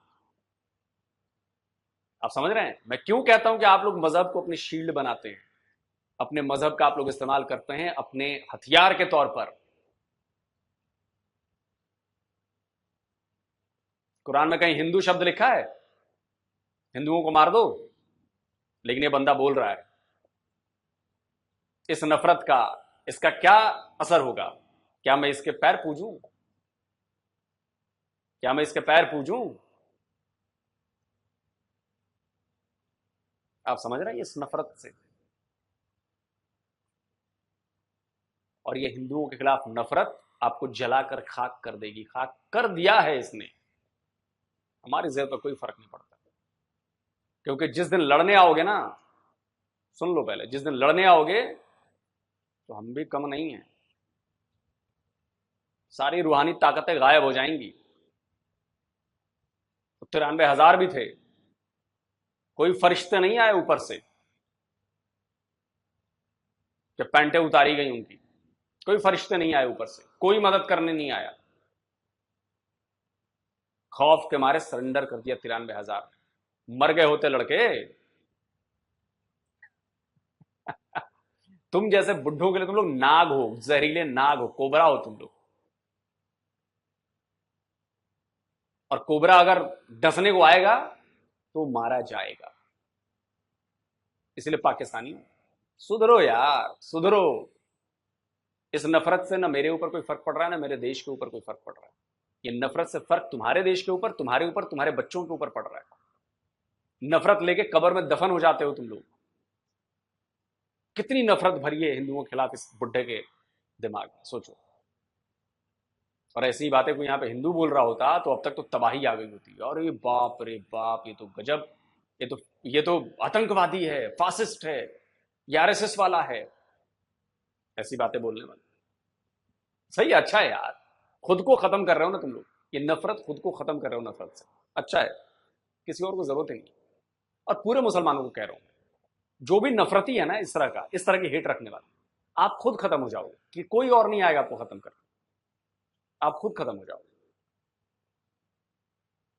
आप समझ रहे हैं मैं क्यों कहता हूं कि आप लोग मजहब को अपनी शील्ड बनाते हैं, अपने मजहब का आप लोग इस्तेमाल करते हैं अपने हथियार के तौर पर। कुरान में कहीं हिंदू शब्द लिखा है? हिंदुओं को मार दो। लेकिन ये बंदा बोल रहा है। इस नफरत का, इसका क्या असर होगा? क्या मैं इसके पैर पूजूं? क्या मैं इसके पैर पूजूं? आप समझ रहे हैं इस नफरत से? और ये हिंदुओं के खिलाफ नफरत आपको जलाकर खाक कर देगी। खाक कर दिया है इसने। हमारी जेहत पर कोई फर्क नहीं पड़ता, क्योंकि जिस दिन लड़ने आओगे ना, सुन लो पहले, जिस दिन लड़ने आओगे तो हम भी कम नहीं हैं। सारी रूहानी ताकतें गायब हो जाएंगी। तो 93,000 भी थे, कोई फरिश्ते नहीं आए ऊपर से कि पैंटें उतारी गई उनकी। कोई फरिश्ते नहीं आए ऊपर से, कोई मदद करने नहीं आया। खौफ के मारे सरेंडर कर दिया 93,000। मर गए होते लड़के। तुम जैसे बुड्ढों के लिए तुम लोग नाग हो, जहरीले नाग हो, कोबरा हो तुम लोग। और कोबरा अगर डसने को आएगा तो मारा जाएगा। इसलिए पाकिस्तानी सुधरो यार, सुधरो। इस नफरत से ना मेरे ऊपर कोई फर्क पड़ रहा है, ना मेरे देश के ऊपर कोई फर्क पड़ रहा है। ये नफरत से फर्क तुम्हारे देश के ऊपर, तुम्हारे ऊपर, तुम्हारे बच्चों के ऊपर पड़ रहा है। नफरत लेके कब्र में दफन हो जाते हो तुम लोग। कितनी नफरत भरी है हिंदुओं के खिलाफ इस बुड्ढे के दिमाग में, सोचो। और ऐसी बातें कोई यहां पे हिंदू बोल रहा होता तो अब तक तो तबाही आ गई होती। अरे बाप रे बाप, ये तो गजब, ये तो आतंकवादी है, फासिस्ट है, ये आरएसएस वाला है। ऐसी बातें बोलने वाले सही है, अच्छा है यार। खुद को खत्म कर रहे हो ना तुम लोग, ये नफरत खुद को खत्म कर रहे हो नफरत से। अच्छा है, किसी और को जरूरत ही नहीं। और पूरे मुसलमानों को कह रहा हूं, जो भी नफरती है ना इस तरह की हेट रखने वाले, आप खुद खत्म हो जाओगे, कि कोई और नहीं आएगा आपको खत्म करने। आप खुद खत्म हो जाओगे।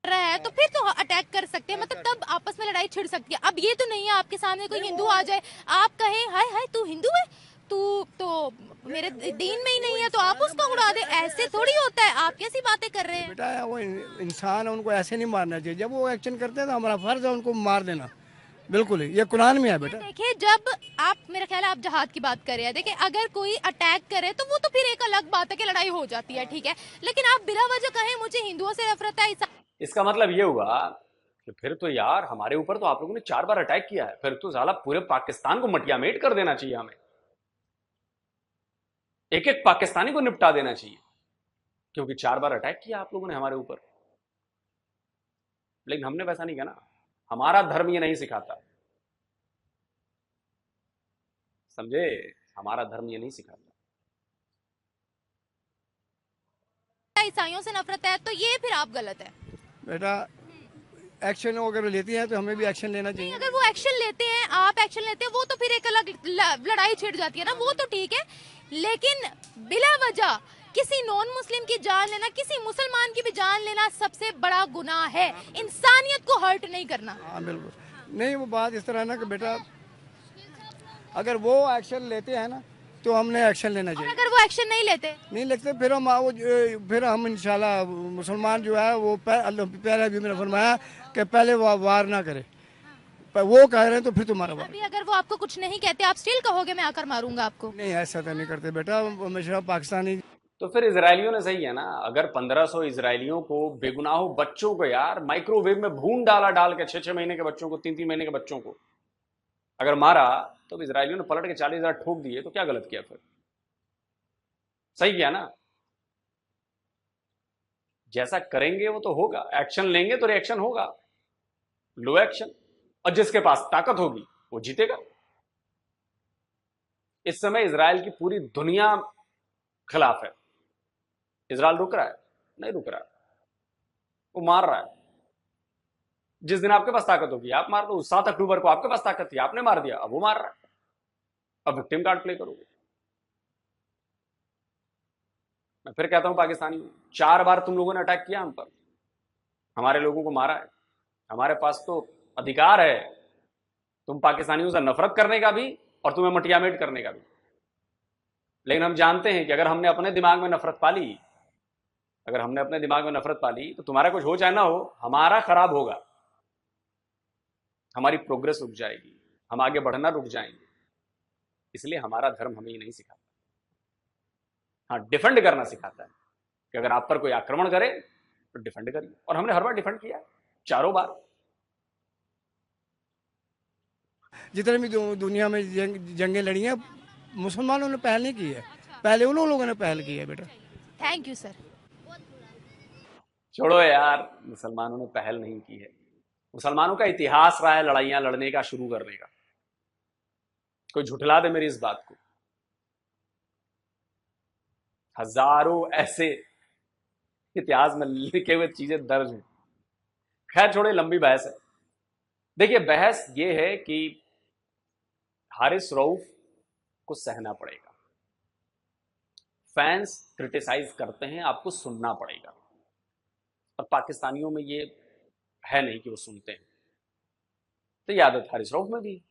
रहा है तो फिर तो अटैक कर सकते हैं, मतलब तब आपस में लड़ाई छिड़ सकती है। अब ये तो नहीं है आपके सामने कोई हिंदू आ जाए, आप कहें हाय हाय तू हिंदू है, तू तो मेरे दीन में ही नहीं है, तो आप उसको उड़ा दे। ऐसे थोड़ी होता है। आप कैसी बातें कर रहे हैं? बेटा वो इंसान है, उनको ऐसे नहीं मारना चाहिए। जब वो एक्शन करते हैं तो हमारा फर्ज है उनको मार देना। बिल्कुल, ये कुरान में है बेटा। देखिए, जब आप, मेरा ख्याल है आप जहाद की बात कर रहे हैं। देखिए, अगर कोई अटैक करे तो वो तो फिर एक अलग बात है कि लड़ाई हो जाती है, ठीक है। लेकिन आप बिला वजह कहें मुझे हिंदुओं से नफरत है, इसका मतलब ये हुआ कि फिर तो यार हमारे ऊपर तो आप लोगों ने 4 बार अटैक किया है। फिर तो साला पूरे पाकिस्तान को मटियामेट कर देना चाहिए हमें। एक एक पाकिस्तानी को निपटा देना चाहिए, क्योंकि 4 बार अटैक किया आप लोगों ने हमारे ऊपर। लेकिन हमने वैसा नहीं किया ना। हमारा धर्म ये नहीं सिखाता, समझे? हमारा धर्म ये नहीं सिखाता। ईसाइयों से नफरत है तो ये फिर आप गलत है बेटा। एक्शन अगर लेती हैं तो हमें भी एक्शन लेना चाहिए। अगर वो एक्शन लेते हैं, आप एक्शन लेते हैं, वो तो फिर एक अलग लड़ाई छिड़ जाती है ना, वो तो ठीक है। लेकिन बिला वजह किसी नॉन मुस्लिम की जान लेना, किसी मुसलमान की भी जान लेना सबसे बड़ा गुनाह है। इंसानियत को हर्ट नहीं करना। हाँ बिल्कुल नहीं, वो बात इस तरह है ना कि बेटा अगर वो एक्शन लेते हैं ना तो हमने एक्शन लेना चाहिए। अगर वो एक्शन नहीं लेते फिर हम इंशाल्लाह मुसलमान जो है वो अल्लाह प्यारे भी मैंने फरमाया कि पहले वो वार ना करे। वो कह रहे हैं तो फिर तुम्हारा वार। अभी अगर वो आपको कुछ नहीं कहते, आप स्टिल कहोगे मैं आकर मारूंगा आपको? नहीं, ऐसा तो नहीं करते बेटा, हमेशा पाकिस्तानी। तो फिर इजरायलियों ने सही है ना, अगर 1500 इजरायलियों को, बेगुनाहों बच्चों को यार माइक्रोवेव में भून डाल के 6-6 महीने के बच्चों को, 3-3 महीने के बच्चों को अगर मारा, तो इजरायलियों ने पलट के 40,000 ठोक दिए, तो क्या गलत किया? फिर सही किया ना। जैसा करेंगे वो तो होगा, एक्शन लेंगे तो रिएक्शन होगा, लो एक्शन। और जिसके पास ताकत होगी वो जीतेगा। इस समय इजराइल की पूरी दुनिया खिलाफ है। इजराइल रुक रहा है? नहीं रुक रहा है, वो मार रहा है। जिस दिन आपके पास ताकत होगी आप मार दो। 7 अक्टूबर को आपके पास ताकत थी, आपने मार दिया, अब वो मार रहा है। अब विक्टिम कार्ड प्ले करोगे। मैं फिर कहता हूं पाकिस्तानी, 4 बार तुम लोगों ने अटैक किया हम पर, हमारे लोगों को मारा है। हमारे पास तो अधिकार है तुम पाकिस्तानियों से नफरत करने का भी और तुम्हें मटियामेट करने का भी। लेकिन हम जानते हैं कि अगर हमने अपने दिमाग में नफरत पाली, तो तुम्हारा कुछ हो चाहे ना हो, हमारा खराब होगा। हमारी प्रोग्रेस रुक जाएगी, हम आगे बढ़ना रुक जाएंगे। इसलिए हमारा धर्म हमें ये नहीं सिखाता। हाँ, डिफेंड करना सिखाता है कि अगर आप पर कोई आक्रमण करे तो डिफेंड करिए। और हमने हर बार डिफेंड किया है, 4 बार। जितने भी दुनिया में जंगें लड़ी हैं, मुसलमानों ने पहल नहीं की है, पहले उन लोगों ने पहल की है बेटा। Thank you sir. छोड़ो यार, मुसलमानों ने पहल नहीं की है। मुसलमानों का इतिहास रहा है लड़ाइयां लड़ने का, शुरू करने का। कोई झुठला दे मेरी इस बात को। हजारों ऐसे इतिहास में लिखे हुए चीजें दर्ज हैं। खैर छोड़े, लंबी बहस है। देखिए, बहस ये है कि हारिस रऊफ को सहना पड़ेगा। फैंस क्रिटिसाइज करते हैं, आपको सुनना पड़ेगा। और पाकिस्तानियों में ये है नहीं कि वो सुनते हैं। तो ये आदत हारिस रऊफ में भी है।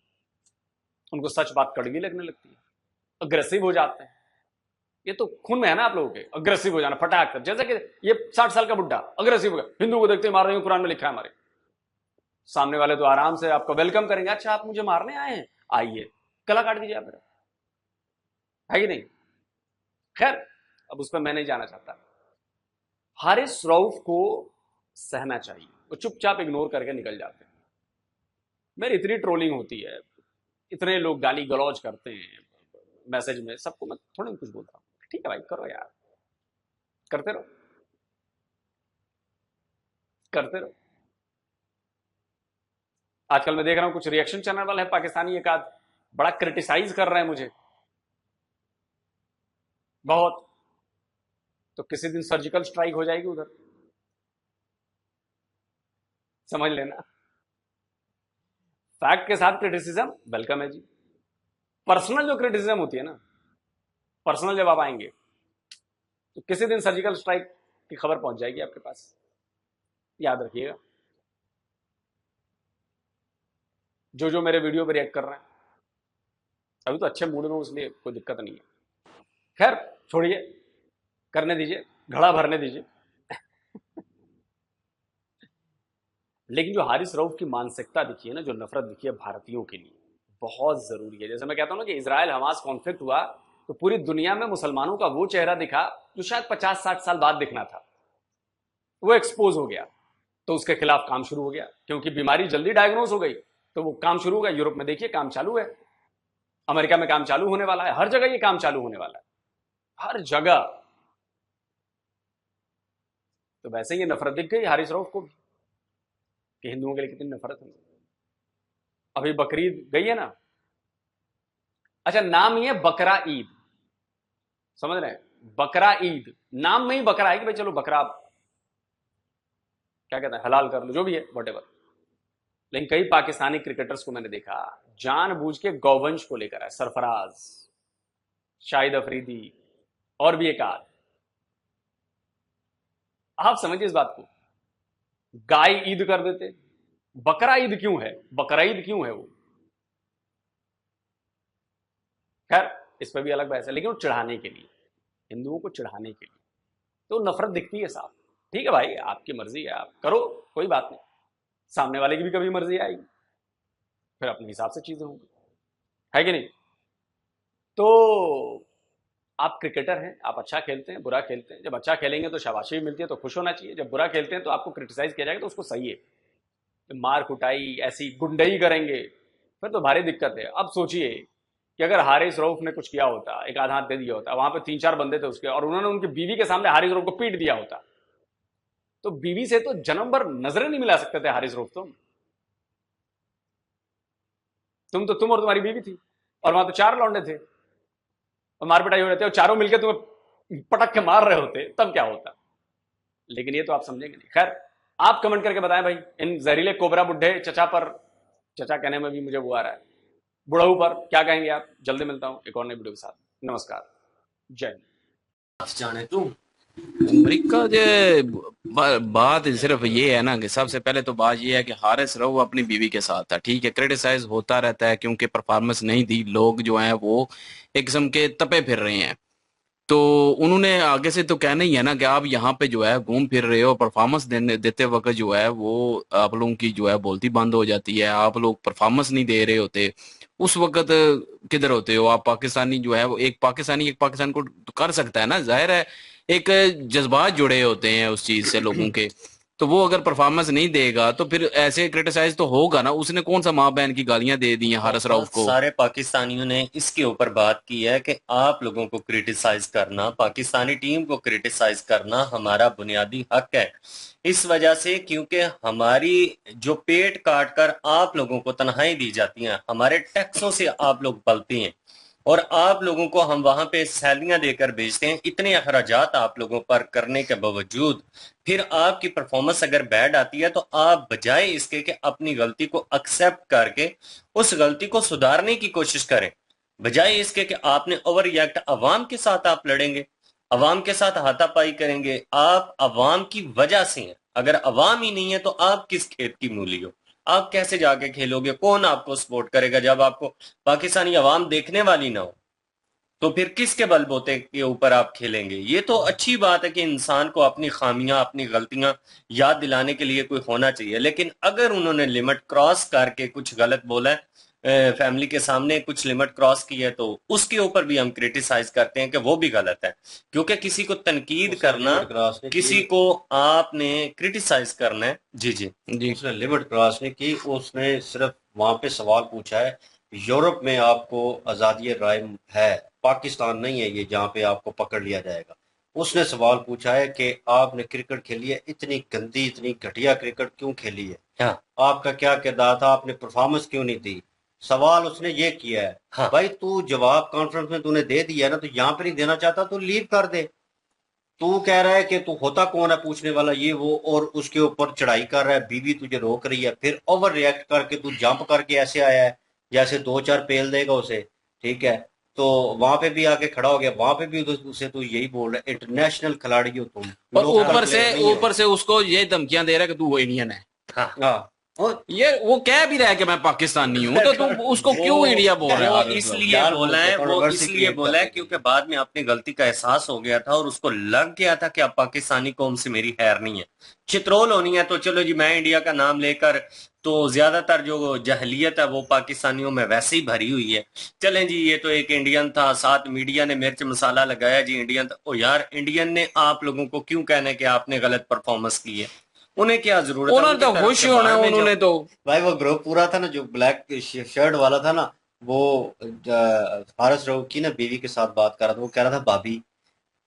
उनको सच बात कड़वी लगने लगती है, अग्रेसिव हो जाते हैं। ये तो खून में है ना आप लोगों के, अग्रेसिव हो जाना फटाक कर। जैसे कि ये 60 साल का बुड्ढा अग्रेसिव हो गया, हिंदू को देखते मार रहे हो, कुरान में लिखा है हमारे। सामने वाले तो आराम से आपका वेलकम करेंगे, अच्छा आप मुझे मारने आए हैं, आइए, गला काट दीजिए आप मेरा, है कि नहीं। खैर, अब उस पर मैं नहीं जाना चाहता। हारिस रऊफ को सहना चाहिए, वो चुपचाप इग्नोर करके निकल जाते हैं। मेरी इतनी ट्रोलिंग होती है, इतने लोग गाली गलौज करते हैं मैसेज में, सबको मैं थोड़ा कुछ बोलता हूँ, ठीक है भाई करो यार, करते रहो, करते रहो। आजकल मैं देख रहा हूं कुछ रिएक्शन चैनल वाले हैं पाकिस्तानी, एक आध बड़ा क्रिटिसाइज कर रहे हैं मुझे बहुत। तो किसी दिन सर्जिकल स्ट्राइक हो जाएगी उधर, समझ लेना। फैक्ट के साथ क्रिटिसिज्म वेलकम है जी। पर्सनल जो क्रिटिसिज्म होती है ना, पर्सनल जब आप आएंगे तो किसी दिन सर्जिकल स्ट्राइक की खबर पहुंच जाएगी आपके पास, याद रखिएगा। जो मेरे वीडियो पे रिएक्ट कर रहे हैं, अभी तो अच्छे मूड में हूं, इसलिए कोई दिक्कत नहीं है। खैर छोड़िए, करने दीजिए, घड़ा भरने दीजिए। लेकिन जो हारिस रऊफ की मानसिकता दिखी है ना, जो नफरत दिखी है भारतीयों के लिए, बहुत जरूरी है। जैसे मैं कहता हूं ना कि इजराइल हमास कॉन्फ्लिक्ट हुआ तो पूरी दुनिया में मुसलमानों का वो चेहरा दिखा जो शायद 50-60 साल बाद दिखना था, वो एक्सपोज हो गया। तो उसके खिलाफ काम शुरू हो गया, क्योंकि बीमारी जल्दी डायग्नोज हो गई, तो वो काम शुरू हो गया। यूरोप में देखिए काम चालू है, अमेरिका में काम चालू होने वाला है, हर जगह ये काम चालू होने वाला है, हर जगह। तो वैसे ये नफरत दिख गई हारिस रऊफ को भी कि हिंदुओं के लिए कितनी नफरत है। अभी बकरीद गई है ना, अच्छा नाम ही है बकरा ईद, समझ रहे हैं, बकरा ईद, नाम में ही बकरा है कि भाई चलो बकरा क्या कहते हैं हलाल कर लो, जो भी है व्हाटएवर। लेकिन कई पाकिस्तानी क्रिकेटर्स को मैंने देखा जानबूझ के गौवंश को लेकर आए, सरफराज, शाहिद अफरीदी और भी एक आध। आप समझिए इस बात को, गाय ईद कर देते, बकरा ईद क्यों है, बकरा ईद क्यों है वो। खैर इस पर भी अलग बहस है, लेकिन वो चढ़ाने के लिए, हिंदुओं को चढ़ाने के लिए तो नफरत दिखती है साफ। ठीक है भाई, आपकी मर्जी है, आप करो, कोई बात नहीं। सामने वाले की भी कभी मर्जी आएगी, फिर अपने हिसाब से चीजें होंगी, है कि नहीं। तो आप क्रिकेटर हैं, आप अच्छा खेलते हैं, बुरा खेलते हैं। जब अच्छा खेलेंगे तो शाबाशी भी मिलती है, तो खुश होना चाहिए। जब बुरा खेलते हैं तो आपको क्रिटिसाइज किया जाएगा, तो उसको सही है। मार कुटाई, ऐसी गुंडई करेंगे, फिर तो भारी दिक्कत है। अब सोचिए कि अगर हारिस रऊफ ने कुछ किया होता, एक आधा हाथ दे दिया होता, वहां पे 3-4 बंदे थे उसके, और उन्होंने उनकी बीवी के सामने हारिस रऊफ को पीट दिया होता, तो बीवी से तो जन्म भर नजरें नहीं मिला सकते थे हारिस रऊफ। तुम और तुम्हारी बीवी थी, और वहां तो 4 लौंडे थे, और मार पिटाई हो रहे थे, और चारों मिलकर तुम्हें पटक के मार रहे होते, तब क्या होता। लेकिन ये तो आप समझेंगे नहीं। खैर आप कमेंट करके बताएं भाई, इन जहरीले कोबरा बुड्ढे चचा पर, चचा कहने में भी मुझे वो आ रहा है, बुढ़ऊ पर क्या कहेंगे आप। जल्दी मिलता हूं एक और नई वीडियो के साथ। नमस्कार, जय हिंद। जाने तू अमेरिका जे बात सिर्फ ये है ना कि सबसे पहले तो बात ये है कि हारिस रऊफ अपनी बीवी के साथ था, ठीक है, क्रिटिसाइज होता रहता है क्योंकि परफॉर्मेंस नहीं दी, लोग जो हैं वो एक किस्म के तपे फिर रहे हैं। तो उन्होंने आगे से तो कहना ही है ना कि आप यहाँ पे जो है घूम फिर रहे हो, परफॉर्मेंस देते वक्त जो है वो आप लोगों की जो है बोलती बंद हो जाती है, आप लोग परफॉर्मेंस नहीं दे रहे होते, उस वक्त किधर होते हो आप। पाकिस्तानी जो है वो एक पाकिस्तानी को तो कर सकता है ना, जाहिर है एक जज्बात जुड़े होते हैं उस चीज से लोगों के। तो वो अगर परफॉर्मेंस नहीं देगा तो फिर ऐसे क्रिटिसाइज तो होगा ना। उसने कौन सा माँ बहन की गालियां दे दी हैं हारिस रऊफ को। सारे पाकिस्तानियों ने इसके ऊपर बात की है कि आप लोगों को क्रिटिसाइज करना, पाकिस्तानी टीम को क्रिटिसाइज करना हमारा बुनियादी हक है। इस वजह से क्योंकि हमारी जो पेट काट कर आप लोगों को तनख्वाहें दी जाती हैं, हमारे टैक्सों से आप लोग पलते हैं और आप लोगों को हम वहां पे सैलरियां देकर भेजते हैं, इतने अखराजात आप लोगों पर करने के बावजूद फिर आपकी परफॉर्मेंस अगर बैड आती है तो आप बजाय इसके कि अपनी गलती को एक्सेप्ट करके उस गलती को सुधारने की कोशिश करें, बजाय इसके कि आपने ओवर रिएक्ट अवाम के साथ आप लड़ेंगे, अवाम के साथ हाथापाई करेंगे। आप अवाम की वजह से हैं, अगर अवाम ही नहीं है तो आप किस खेत की मूली हो, आप कैसे जाके खेलोगे, कौन आपको सपोर्ट करेगा जब आपको पाकिस्तानी अवाम देखने वाली ना हो, तो फिर किसके बलबूते के ऊपर आप खेलेंगे। ये तो अच्छी बात है कि इंसान को अपनी खामियां अपनी गलतियां याद दिलाने के लिए कोई होना चाहिए, लेकिन अगर उन्होंने लिमिट क्रॉस करके कुछ गलत बोला है, फैमिली के सामने कुछ लिमिट क्रॉस की है, तो उसके ऊपर भी हम क्रिटिसाइज करते हैं कि वो भी गलत है। क्योंकि किसी को तनकीद करना, किसी को आपने क्रिटिसाइज करना है। जी जी जी, उसने लिमिट क्रॉस नहीं की, उसने सिर्फ वहां पे सवाल पूछा है यूरोप में आपको आज़ादी राय है, पाकिस्तान नहीं है ये जहाँ पे आपको पकड़ लिया जाएगा। उसने सवाल पूछा है कि आपने क्रिकेट खेली है, इतनी गंदी इतनी घटिया क्रिकेट क्यों खेली है, हाँ आपका क्या किरदार था, आपने परफॉर्मेंस क्यों नहीं दी, सवाल उसने ये किया है। हाँ। भाई तू जवाब कॉन्फ्रेंस में तूने दे दिया ना, तो यहाँ पे नहीं देना चाहता तो लीव कर दे। तू कह रहा है कि तू होता कौन है पूछने वाला, ये वो, और उसके ऊपर चढ़ाई कर रहा है, बीवी तुझे रोक रही है, फिर ओवर रिएक्ट करके तू जंप करके ऐसे आया है जैसे 2-4 पेल देगा उसे, ठीक है। तो वहां पे भी आके खड़ा हो गया, वहां पे भी उसे तू यही बोल रहा है इंटरनेशनल खिलाड़ी हो तुम, और लोकल ऊपर प्लेयर नहीं हो। ऊपर से उसको ये धमकियां दे रहा है कि तू वो इंडियन है। हाँ, और ये वो कह भी रहा है कि मैं पाकिस्तानी हूँ, तो तुम उसको क्यों इंडिया बोल रहे वो हो। इसलिए यार, बोला है, वो controversy इसलिए create बोला है करने के क्योंकि बाद में अपनी गलती का एहसास हो गया था और उसको लग गया था कि अब पाकिस्तानी कौम से मेरी खैर नहीं है, चित्रोल होनी है। तो चलो जी, मैं इंडिया का नाम लेकर, तो ज्यादातर जो जहलियत है वो पाकिस्तानियों में वैसे ही भरी हुई है। चलें जी, ये तो एक इंडियन था, साथ मीडिया ने मिर्च मसाला लगाया जी इंडियन था। ओ यार, इंडियन ने आप लोगों को क्यों कहना है कि आपने गलत परफॉर्मेंस की है, उन्हें क्या जरूरत है, उन्होंने तो खुश होना है, उन्होंने तो भाई वो ग्रुप पूरा था ना जो ब्लैक शर्ट वाला था ना, वो हारिस रऊफ की ना बीवी के साथ बात कर रहा था, वो कह रहा था भाभी।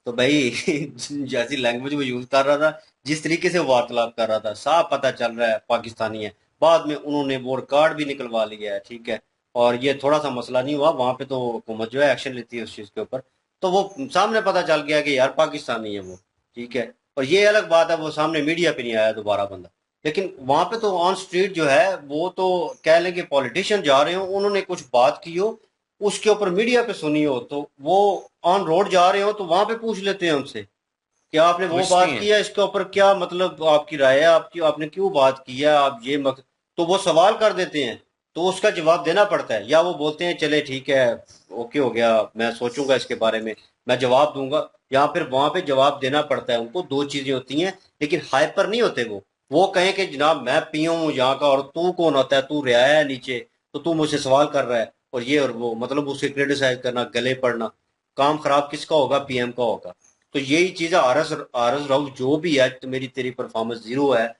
तो भाई जैसी लैंग्वेज वो यूज कर रहा था, जिस तरीके से वो वार्तालाप कर रहा था, साफ पता चल रहा है पाकिस्तानी है। बाद में उन्होंने वो कार्ड भी निकलवा लिया है, ठीक है, और ये थोड़ा सा मसला नहीं हुआ, वहां पे तो हुकूमत जो है एक्शन लेती है उस चीज के ऊपर, तो वो सामने पता चल गया कि यार पाकिस्तानी है वो, ठीक है। और ये अलग बात है वो सामने मीडिया पे नहीं आया दोबारा बंदा, लेकिन वहां पे तो ऑन स्ट्रीट जो है वो तो कह लें कि पॉलिटिशियन जा रहे हो, उन्होंने कुछ बात की हो, उसके ऊपर मीडिया पे सुनी हो, तो वो ऑन रोड जा रहे हो तो वहां पे पूछ लेते हैं उनसे कि आपने वो बात की है, इसके ऊपर क्या मतलब आपकी राय है, आपकी आपने क्यों बात की है, आप ये मत, तो वो सवाल कर देते हैं, तो उसका जवाब देना पड़ता है, या वो बोलते हैं चले ठीक है ओके हो गया, मैं सोचूंगा इसके बारे में, मैं जवाब दूंगा, या फिर वहां पे जवाब देना पड़ता है उनको। दो चीजें होती हैं, लेकिन हाइपर नहीं होते वो कहें कि जनाब मैं पीओ हूँ यहाँ का और तू कौन होता है, तू रियाया है नीचे, तो तू मुझसे सवाल कर रहा है, और ये और वो, मतलब उसे क्रिटिसाइज करना, गले पड़ना, काम खराब किसका होगा, पीएम का होगा। तो यही चीज आरएस राउफ जो भी है, तो मेरी तेरी परफॉर्मेंस जीरो है,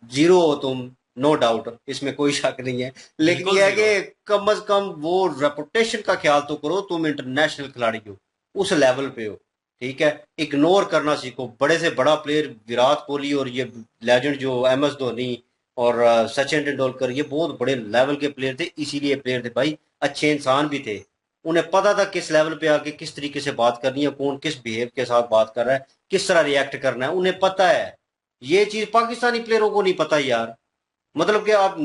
जीरो हो तुम, नो डाउट, इसमें कोई शक नहीं है, लेकिन यह है कि कम अज कम वो रेपुटेशन का ख्याल तो करो, तुम इंटरनेशनल खिलाड़ी हो, उस लेवल पे हो, ठीक है। इग्नोर करना सीखो, बड़े से बड़ा प्लेयर विराट कोहली और ये लेजेंड जो एम एस धोनी और सचिन तेंदुलकर, ये बहुत बड़े लेवल के प्लेयर थे, इसीलिए प्लेयर थे भाई, अच्छे इंसान भी थे, उन्हें पता था किस लेवल पे आके किस तरीके से बात करनी है, कौन किस बिहेव के साथ बात कर रहा है, किस तरह रिएक्ट करना है, उन्हें पता है। ये चीज पाकिस्तानी प्लेयरों को नहीं पता यार, मतलब कि आप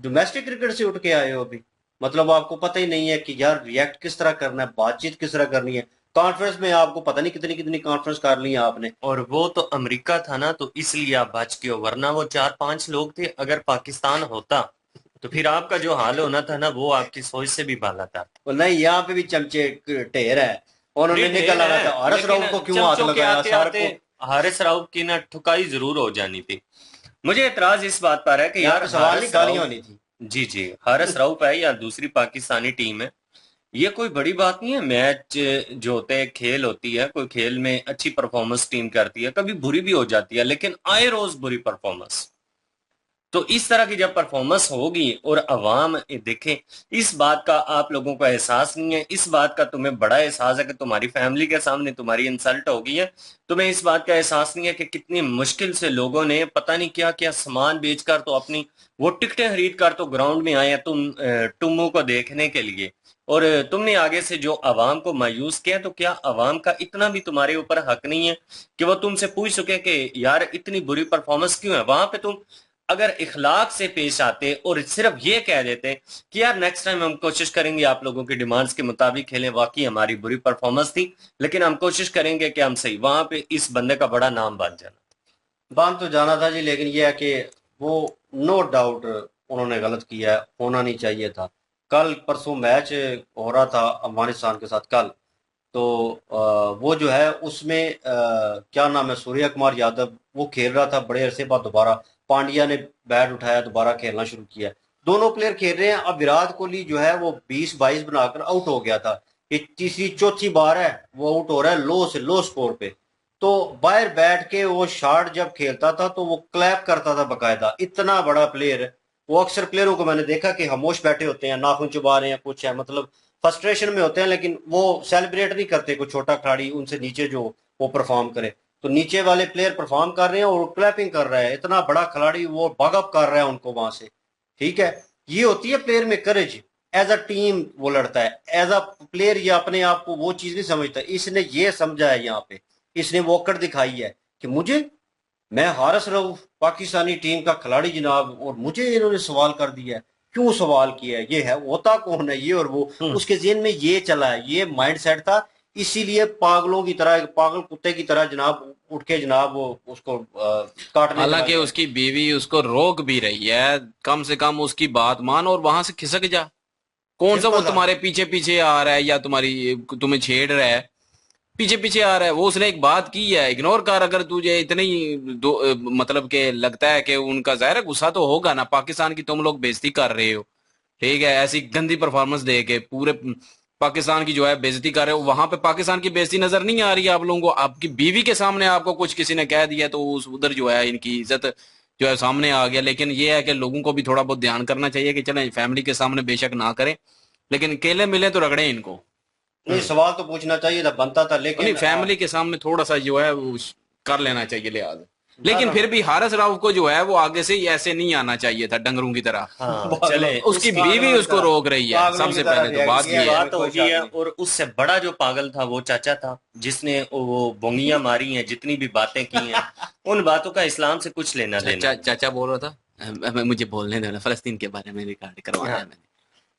डोमेस्टिक क्रिकेट से उठ के आए हो अभी, मतलब आपको पता ही नहीं है कि यार रिएक्ट किस तरह करना है, बातचीत किस तरह करनी है। कॉन्फ्रेंस में आपको पता नहीं कितनी कितनी कॉन्फ्रेंस कर ली आपने, और वो तो अमेरिका था ना, तो इसलिए आप बच गए हो, वरना वो 4-5 लोग थे। अगर पाकिस्तान होता तो फिर आपका जो हाल होना था ना, वो आपकी सोच से भी बाला था। नहीं यहाँ पे भी चमचे ढेर है, उन्होंने निकल आना था, हारिस राउफ को क्यों हाथ लगाया सार को, हारिस राउफ की ना ठुकाई जरूर हो जानी थी। मुझे एतराज इस बात पर है कि यार सवाल नहीं, गालियां होनी थी। जी जी, हारिस राउफ है या दूसरी पाकिस्तानी टीम है, ये कोई बड़ी बात नहीं है। मैच जो होते हैं, खेल होती है, कोई खेल में अच्छी परफॉर्मेंस टीम करती है, कभी बुरी भी हो जाती है, लेकिन आए रोज बुरी परफॉर्मेंस। तो इस तरह की जब परफॉर्मेंस होगी और अवाम देखें, इस बात का आप लोगों को एहसास नहीं है, इस बात का तुम्हें बड़ा एहसास है कि तुम्हारी फैमिली के सामने तुम्हारी इंसल्ट हो गई है। तुम्हें इस बात का एहसास नहीं है कि कितनी मुश्किल से लोगों ने पता नहीं क्या क्या सामान बेचकर तो अपनी वो टिकटें खरीद कर तो ग्राउंड में आए हैं टुम्मू को देखने के लिए। और तुमने आगे से जो अवाम को मायूस किया, तो क्या अवाम का इतना भी तुम्हारे ऊपर हक नहीं है कि वो तुमसे पूछ सके कि यार इतनी बुरी परफॉर्मेंस क्यों है? वहां पे तुम अगर इखलाक से पेश आते और सिर्फ ये कह देते कि यार नेक्स्ट टाइम हम कोशिश करेंगे आप लोगों की डिमांड्स के मुताबिक खेलें, वाकई हमारी बुरी परफॉर्मेंस थी लेकिन हम कोशिश करेंगे कि हम सही, वहां पे इस बंदे का बड़ा नाम बन जाना। बांध तो जाना था जी, लेकिन यह है कि वो नो डाउट उन्होंने गलत किया है, होना नहीं चाहिए था। कल परसों मैच हो रहा था अफगानिस्तान के साथ कल, तो वो जो है उसमें क्या नाम है, सूर्य कुमार यादव, वो खेल रहा था बड़े अरसे बाद, दोबारा पांड्या ने बैट उठाया, दोबारा खेलना शुरू किया। दोनों प्लेयर खेल रहे हैं। अब विराट कोहली जो है वो 20-22 बनाकर आउट हो गया था, ये तीसरी चौथी बार है वो आउट हो रहा है लो से लो स्कोर पे। तो बाहर बैठ के वो शॉट जब खेलता था तो वो क्लैप करता था बकायदा, इतना बड़ा प्लेयर। वो अक्सर प्लेयरों को मैंने देखा कि खामोश बैठे होते हैं, नाखून चुबा रहे हैं, कुछ है मतलब फ्रस्ट्रेशन में होते हैं, लेकिन वो सेलिब्रेट नहीं करते कोई छोटा खिलाड़ी उनसे नीचे जो वो परफॉर्म करे। तो नीचे वाले प्लेयर परफॉर्म कर रहे हैं और क्लैपिंग कर रहा है, इतना बड़ा खिलाड़ी वो बगअप कर रहा है उनको वहां से। ठीक है, ये होती है प्लेयर में करेज। एज अ टीम वो लड़ता है, एज अ प्लेयर ये अपने आप को वो चीज नहीं समझता। इसने ये समझा है यहाँ पे, इसने वॉकर दिखाई है कि मैं हारिस रऊफ पाकिस्तानी टीम का खिलाड़ी जनाब, और मुझे इन्होंने सवाल कर दिया है। क्यों सवाल किया है? ये है होता कौन है ये और वो, उसके जेहन में ये चला है, ये माइंड सेट था। इसीलिए पागलों की तरह, पागल कुत्ते की तरह जनाब उठ के जनाब वो उसको काटने लगा हालांकि गया। उसकी बीवी उसको रोक भी रही है, कम से कम उसकी बात मान और वहां से खिसक जा। कौन सा वो सिंपल था। तुम्हारे पीछे पीछे आ रहा है या तुम्हें छेड़ रहा है? पीछे पीछे आ रहा है वो, उसने एक बात की है, इग्नोर कर। अगर तुझे इतनी मतलब के लगता है कि उनका जाहिर है गुस्सा तो होगा ना, पाकिस्तान की तुम लोग बेइज्जती कर रहे हो, ठीक है, ऐसी गंदी परफॉर्मेंस दे के पूरे पाकिस्तान की जो है बेइज्जती कर रहे हो। वहां पे पाकिस्तान की बेइज्जती नजर नहीं आ रही है आप लोगों को? आपकी बीवी के सामने आपको कुछ किसी ने कह दिया तो उस उधर जो है इनकी इज्जत जो है सामने आ गया। लेकिन ये है कि लोगों को भी थोड़ा बहुत ध्यान करना चाहिए कि चलें फैमिली के सामने बेशक ना करें, लेकिन केले मिले तो रगड़े इनको। नहीं, सवाल तो पूछना चाहिए था, बनता था, नहीं, लेकिन फैमिली के सामने थोड़ा सा जो है वो कर लेना चाहिए लिहाज। लेकिन ना फिर भी हारिस राव को जो है वो आगे से ही ऐसे नहीं आना चाहिए था डंगरों की तरह। हाँ चले, उसकी उसकी बीवी उसको रोक रही है, पागलों की सबसे तरह पहले तो रिएक्ट बात किया ये है। बात कोई होगी शक है। नहीं। और उससे बड़ा जो पागल था वो चाचा था, जिसने वो बोंगियां मारी हैं, जितनी भी बातें की हैं, उन बातों का इस्लाम से कुछ लेना देना। चाचा बोल रहा था, मुझे बोलने देना, फलस्तीन के बारे में रिकॉर्ड करवाना है हाँ, मैंने।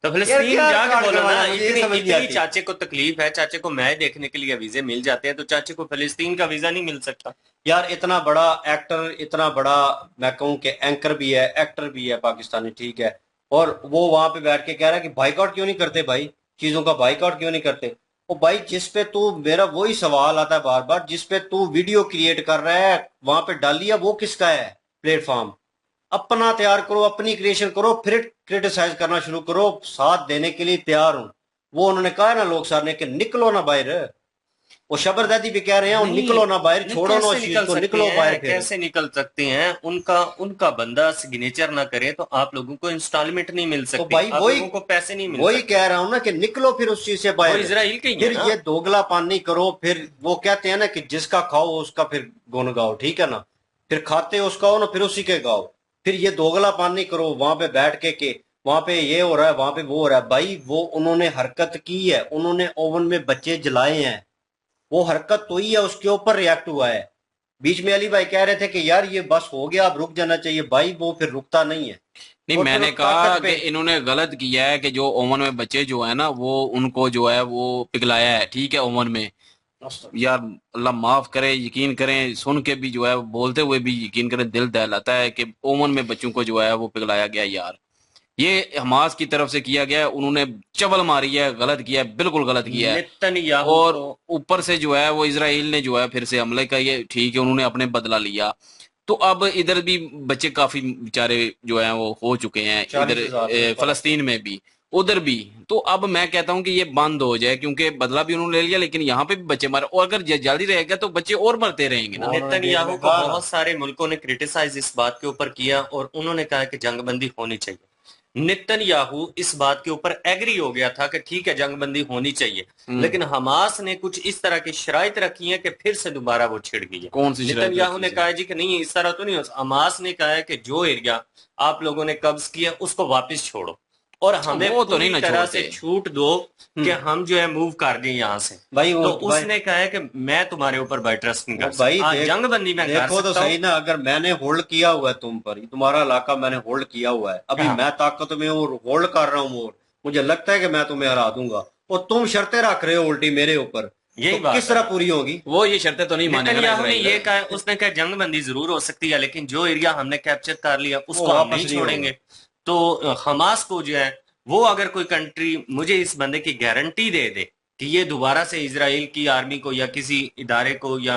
तो यार फिलिस्तीन क्या जाके रिकॉर्ड बोलो ना। करवाना, मुझे ये इतनी समझ नहीं इतनी आती। चाचे को तकलीफ है, चाचे को मैच देखने के लिए वीजे मिल जाते हैं, तो चाचे को फिलिस्तीन का वीजा नहीं मिल सकता? यार इतना बड़ा एक्टर, इतना बड़ा मैं कहूँ कि एंकर भी है, एक्टर भी है पाकिस्तानी, ठीक है, और वो वहां पे बैठ के कह रहा है कि बाइकआउट क्यों नहीं करते भाई, चीजों का बाइकआउट क्यों नहीं करते। ओ भाई, जिस पे तू, मेरा वही सवाल आता है बार बार, जिस पे तू वीडियो क्रिएट कर रहा है वहां पे डालिए, वो किसका है प्लेटफॉर्म? अपना तैयार करो, अपनी क्रिएशन करो, फिर क्रिटिसाइज करना शुरू करो। साथ देने के लिए तैयार हूं। वो उन्होंने कहा है ना लोग सर ने कि निकलो ना बाहर, वो शबरदादी भी कह रहे हैं, और नहीं निकलो ना बाहर, नहीं, छोड़ो ना कैसे उस चीज निकल को, सकते निकलो बाहर हैं? फिर। कैसे निकल सकते हैं? उनका उनका बंदा सिग्नेचर ना करे तो आप लोगों को इंस्टॉलमेंट नहीं मिल तो सकती, भाई आप वही लोगों को पैसे नहीं मिल वही सकते। कह रहा हूं ना कि निकलो फिर उस चीज से वो बाहर। इजराइल के ही है फिर ना। ये दोगलापन नहीं करो। फिर वो कहते हैं ना कि जिसका खाओ उसका फिर गुन गाओ, ठीक है ना, फिर खाते हो उसका हो ना, फिर उसी के गाओ। फिर ये दोगलापन नहीं करो वहां पे बैठ के वहां पे ये हो रहा है, वहां पे वो हो रहा है। भाई वो उन्होंने हरकत की है, उन्होंने ओवन में बच्चे जलाए हैं, वो हरकत तो ही है, उसके ऊपर रिएक्ट हुआ है। बीच में अली भाई कह रहे थे कि यार ये बस हो गया, अब रुक जाना चाहिए। भाई वो फिर रुकता नहीं है। नहीं, और फिर मैंने उस कहा ताकत कि पे इन्होंने गलत किया है कि जो ओवन में बच्चे जो है ना वो उनको जो है वो पिघलाया है, ठीक है, ओवन में। यार अल्लाह माफ करे, यकीन करें, सुन के भी जो है बोलते हुए भी यकीन करें दिल दहलाता है कि ओवन में बच्चों को जो है वो पिघलाया गया। यार ये हमास की तरफ से किया गया है, उन्होंने चबल मारी है, गलत किया है, बिल्कुल गलत किया है। नेतन्याहू और को ऊपर से जो है वो इसराइल ने जो है फिर से हमले का, ये ठीक है, उन्होंने अपने बदला लिया। तो अब इधर भी बच्चे काफी बेचारे जो हैं वो हो चुके हैं, 40,000 इधर फलस्तीन में भी। उधर भी। तो अब मैं कहता हूं कि ये बंद हो जाए, क्योंकि बदला भी उन्होंने ले लिया, लेकिन यहाँ पे भी बच्चे मारे, और अगर जल्दी रहेगा तो बच्चे और मरते रहेंगे ना। नेतन्याहू को बहुत सारे मुल्कों ने क्रिटिसाइज इस बात के ऊपर किया और उन्होंने कहा कि जंगबंदी होनी चाहिए। नेतन्याहू इस बात के ऊपर एग्री हो गया था कि ठीक है जंगबंदी होनी चाहिए, लेकिन हमास ने कुछ इस तरह की शराइत रखी है कि फिर से दोबारा वो छिड़ गई है। कौन सी शराइत नेतन्याहू रखी ने है? कहा जी कि नहीं इस तरह तो नहीं हो। हमास ने कहा है कि जो एरिया आप लोगों ने कब्ज किया उसको वापस छोड़ो और हमें वो तो नहीं पूरी ना तरह से छोड़ते। छूट दो कि हम जो है मूव कर दें यहाँ से। भाई तो उसने कहा है कि मैं तुम्हारे ऊपर बाई ट्रस्ट नहीं कर भाई सकता। देख- जंगबंदी मैं कर देखो तो सकता सही हूँ। ना, अगर मैंने होल्ड किया हुआ है तुम पर, तुम्हारा इलाका मैंने होल्ड किया हुआ है, अभी हाँ। मैं ताकत में और होल्ड कर रहा हूँ और मुझे लगता है कि मैं तुम्हें हरा दूंगा, और तुम शर्तें रख रहे हो उल्टी मेरे ऊपर, यही तो बात किस है। तरह पूरी होगी? वो ये शर्तें तो नहीं मानेगा ना नेतन्याहू ने इजराइल। ये कहा, उसने कहा जंगबंदी जरूर हो सकती है लेकिन जो एरिया हमने कैप्चर कर लिया उसको वो हम वापस नहीं नहीं छोड़ेंगे। तो हमास को जो है वो अगर कोई कंट्री मुझे इस बंदे की गारंटी दे दे कि ये दोबारा से इजराइल की आर्मी को या किसी इदारे को या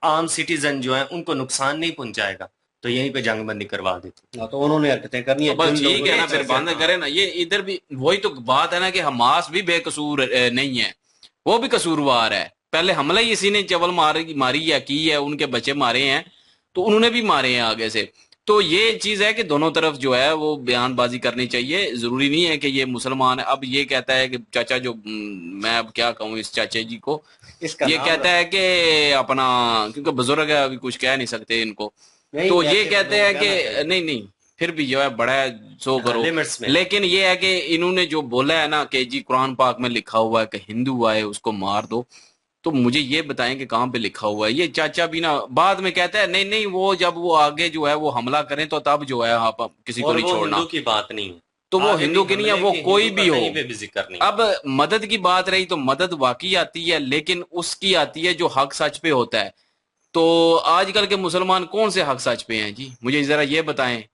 आम सिटीजन जो है उनको नुकसान नहीं पहुंचाएगा तो यहीं पे जंगबंदी करवा देती। हाँ, तो उन्होंने हरकतें करनी है। तो बस जिन ठीक लोगों है ना, ने- फिर बंद करे ना। ये इधर भी वही तो बात है ना कि हमास भी बेकसूर नहीं है, वो भी कसूरवार है। पहले हमला ही इसी ने चवल मारी या की है, उनके बच्चे मारे हैं तो उन्होंने भी मारे हैं आगे से। तो ये चीज है कि दोनों तरफ जो है वो बयानबाजी करनी चाहिए। जरूरी नहीं है कि ये मुसलमान है। अब ये कहता है कि चाचा जो मैं अब क्या कहूँ इस चाचा जी को, इसका ये नाम कहता है कि अपना, क्योंकि बुजुर्ग है अभी कुछ कह नहीं सकते इनको, नहीं, तो ये ऐसे कहते लोग हैं कहना चाहिए। कि नहीं नहीं फिर भी जो है बड़ा है सो करो। लिमिट्स में। लेकिन ये है कि इन्होंने जो बोला है ना कि जी कुरान पाक में लिखा हुआ है कि हिंदू आए उसको मार दो, तो मुझे ये बताएं कि कहाँ पे लिखा हुआ है। ये चाचा भी ना बाद में कहता है नहीं नहीं वो जब वो आगे जो है वो हमला करें तो तब जो है आप किसी को और नहीं वो छोड़ना। हिंदू की बात नहीं है, तो वो आगे हिंदू भी की नहीं है, हमले वो की कोई हिंदू भी का हो। कहीं पे भी जिक्र नहीं। अब मदद की बात रही तो मदद वाकई आती है, लेकिन उसकी आती है जो हक सच पे होता है। तो आजकल के मुसलमान कौन से हक सच पे हैं जी, मुझे जरा ये बताएं।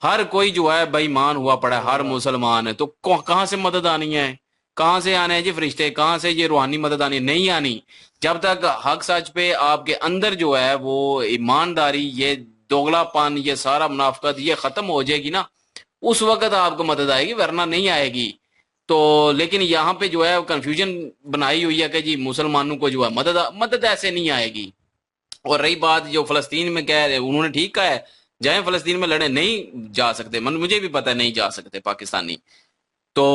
हर कोई जो है बेईमान हुआ पड़ा है, हर मुसलमान है, तो कहाँ से मदद आनी है? कहाँ से आने हैं जी फरिश्ते? कहाँ से ये रूहानी मदद आनी? नहीं आनी। जब तक हक सच पे आपके अंदर जो है वो ईमानदारी, ये दोगलापन, ये सारा मुनाफकत ये खत्म हो जाएगी ना, उस वक्त आपको मदद आएगी, वरना नहीं आएगी। तो लेकिन यहाँ पे जो है कंफ्यूजन बनाई हुई है कि जी मुसलमानों को जो है मदद ऐसे नहीं आएगी। और रही बात जो फलस्तीन में कह रहे, उन्होंने ठीक कहा है, जाए फलस्तीन में लड़े, नहीं जा सकते, मुझे भी पता है नहीं जा सकते पाकिस्तानी। तो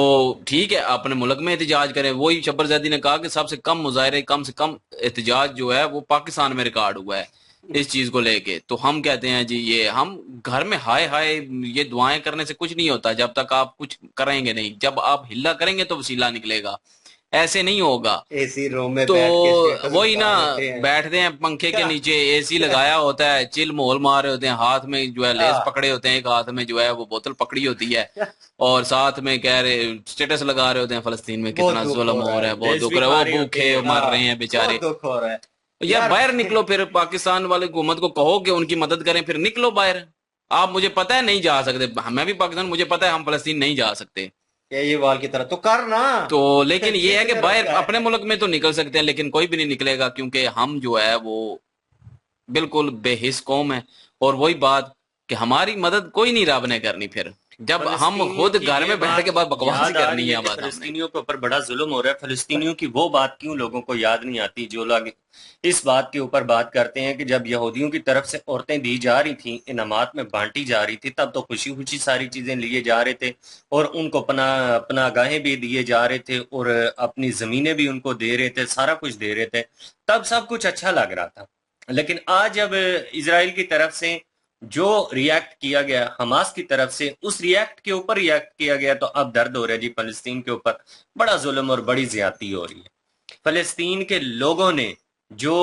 ठीक है अपने मुल्क में एहतजाज करें। वही शब्बर जैदी ने कहा कि सबसे कम मुजाहरे, कम से कम एहतजाज जो है वो पाकिस्तान में रिकॉर्ड हुआ है इस चीज को लेके। तो हम कहते हैं जी ये हम घर में हाय हाय ये दुआएं करने से कुछ नहीं होता जब तक आप कुछ करेंगे नहीं। जब आप हिल्ला करेंगे तो वसीला निकलेगा, ऐसे नहीं होगा। एसी रूम में तो बैठ के स्टेटस वही ना, लगा देते हैं। बैठते हैं पंखे के नीचे, एसी लगाया होता है, चिल मोहल मार रहे होते हैं, हाथ में जो है लेस पकड़े होते हैं, एक हाथ में जो है वो बोतल पकड़ी होती है, और साथ में कह रहे स्टेटस लगा रहे होते हैं फलस्तीन में कितना बहुत दुख जुल्म हो रहा हो रहा है, है, बहुत देश दुख भी रहा है, भारी वो होती भूखे है। मर रहे हैं बेचारे। बहुत दुख हो रहा है यार बाहर निकलो, फिर पाकिस्तान वाले हुकूमत को कहो कि उनकी मदद करें, फिर निकलो बाहर। आप मुझे पता है नहीं जा सकते, मैं भी पाकिस्तान, मुझे पता है हम फलस्तीन नहीं जा सकते। ये वाल की तरह तो कर ना। तो लेकिन ये है कि बाहर अपने मुल्क में तो निकल सकते हैं, लेकिन कोई भी नहीं निकलेगा, क्योंकि हम जो है वो बिल्कुल बेहिस कौम है। और वही बात कि हमारी मदद कोई नहीं रब ने करनी, फिर जब हम खुद घर में बैठ के बाद बकवास ही करनी है। बस फलस्तीनियों के ऊपर बड़ा जुल्म हो रहा है। फलस्तीनियों की वो बात क्यों लोगों को याद नहीं आती जो लोग इस बात के ऊपर बात करते हैं कि जब यहूदियों की तरफ से औरतें दी जा रही थी, इनामात में बांटी जा रही थी, तब तो खुशी खुशी सारी चीजें लिए जा रहे थे और उनको अपना गाहें भी दिए जा रहे थे और अपनी जमीनें भी उनको दे रहे थे, सारा कुछ दे रहे थे, तब सब कुछ अच्छा लग रहा था। लेकिन आज जब इजराइल की तरफ से जो रिएक्ट किया गया, हमास की तरफ से उस रिएक्ट के ऊपर रिएक्ट किया गया, तो अब दर्द हो रहा है जी। फलस्तीन के ऊपर बड़ा जुल्म और बड़ी ज्यादती हो रही है। फलस्तीन के लोगों ने जो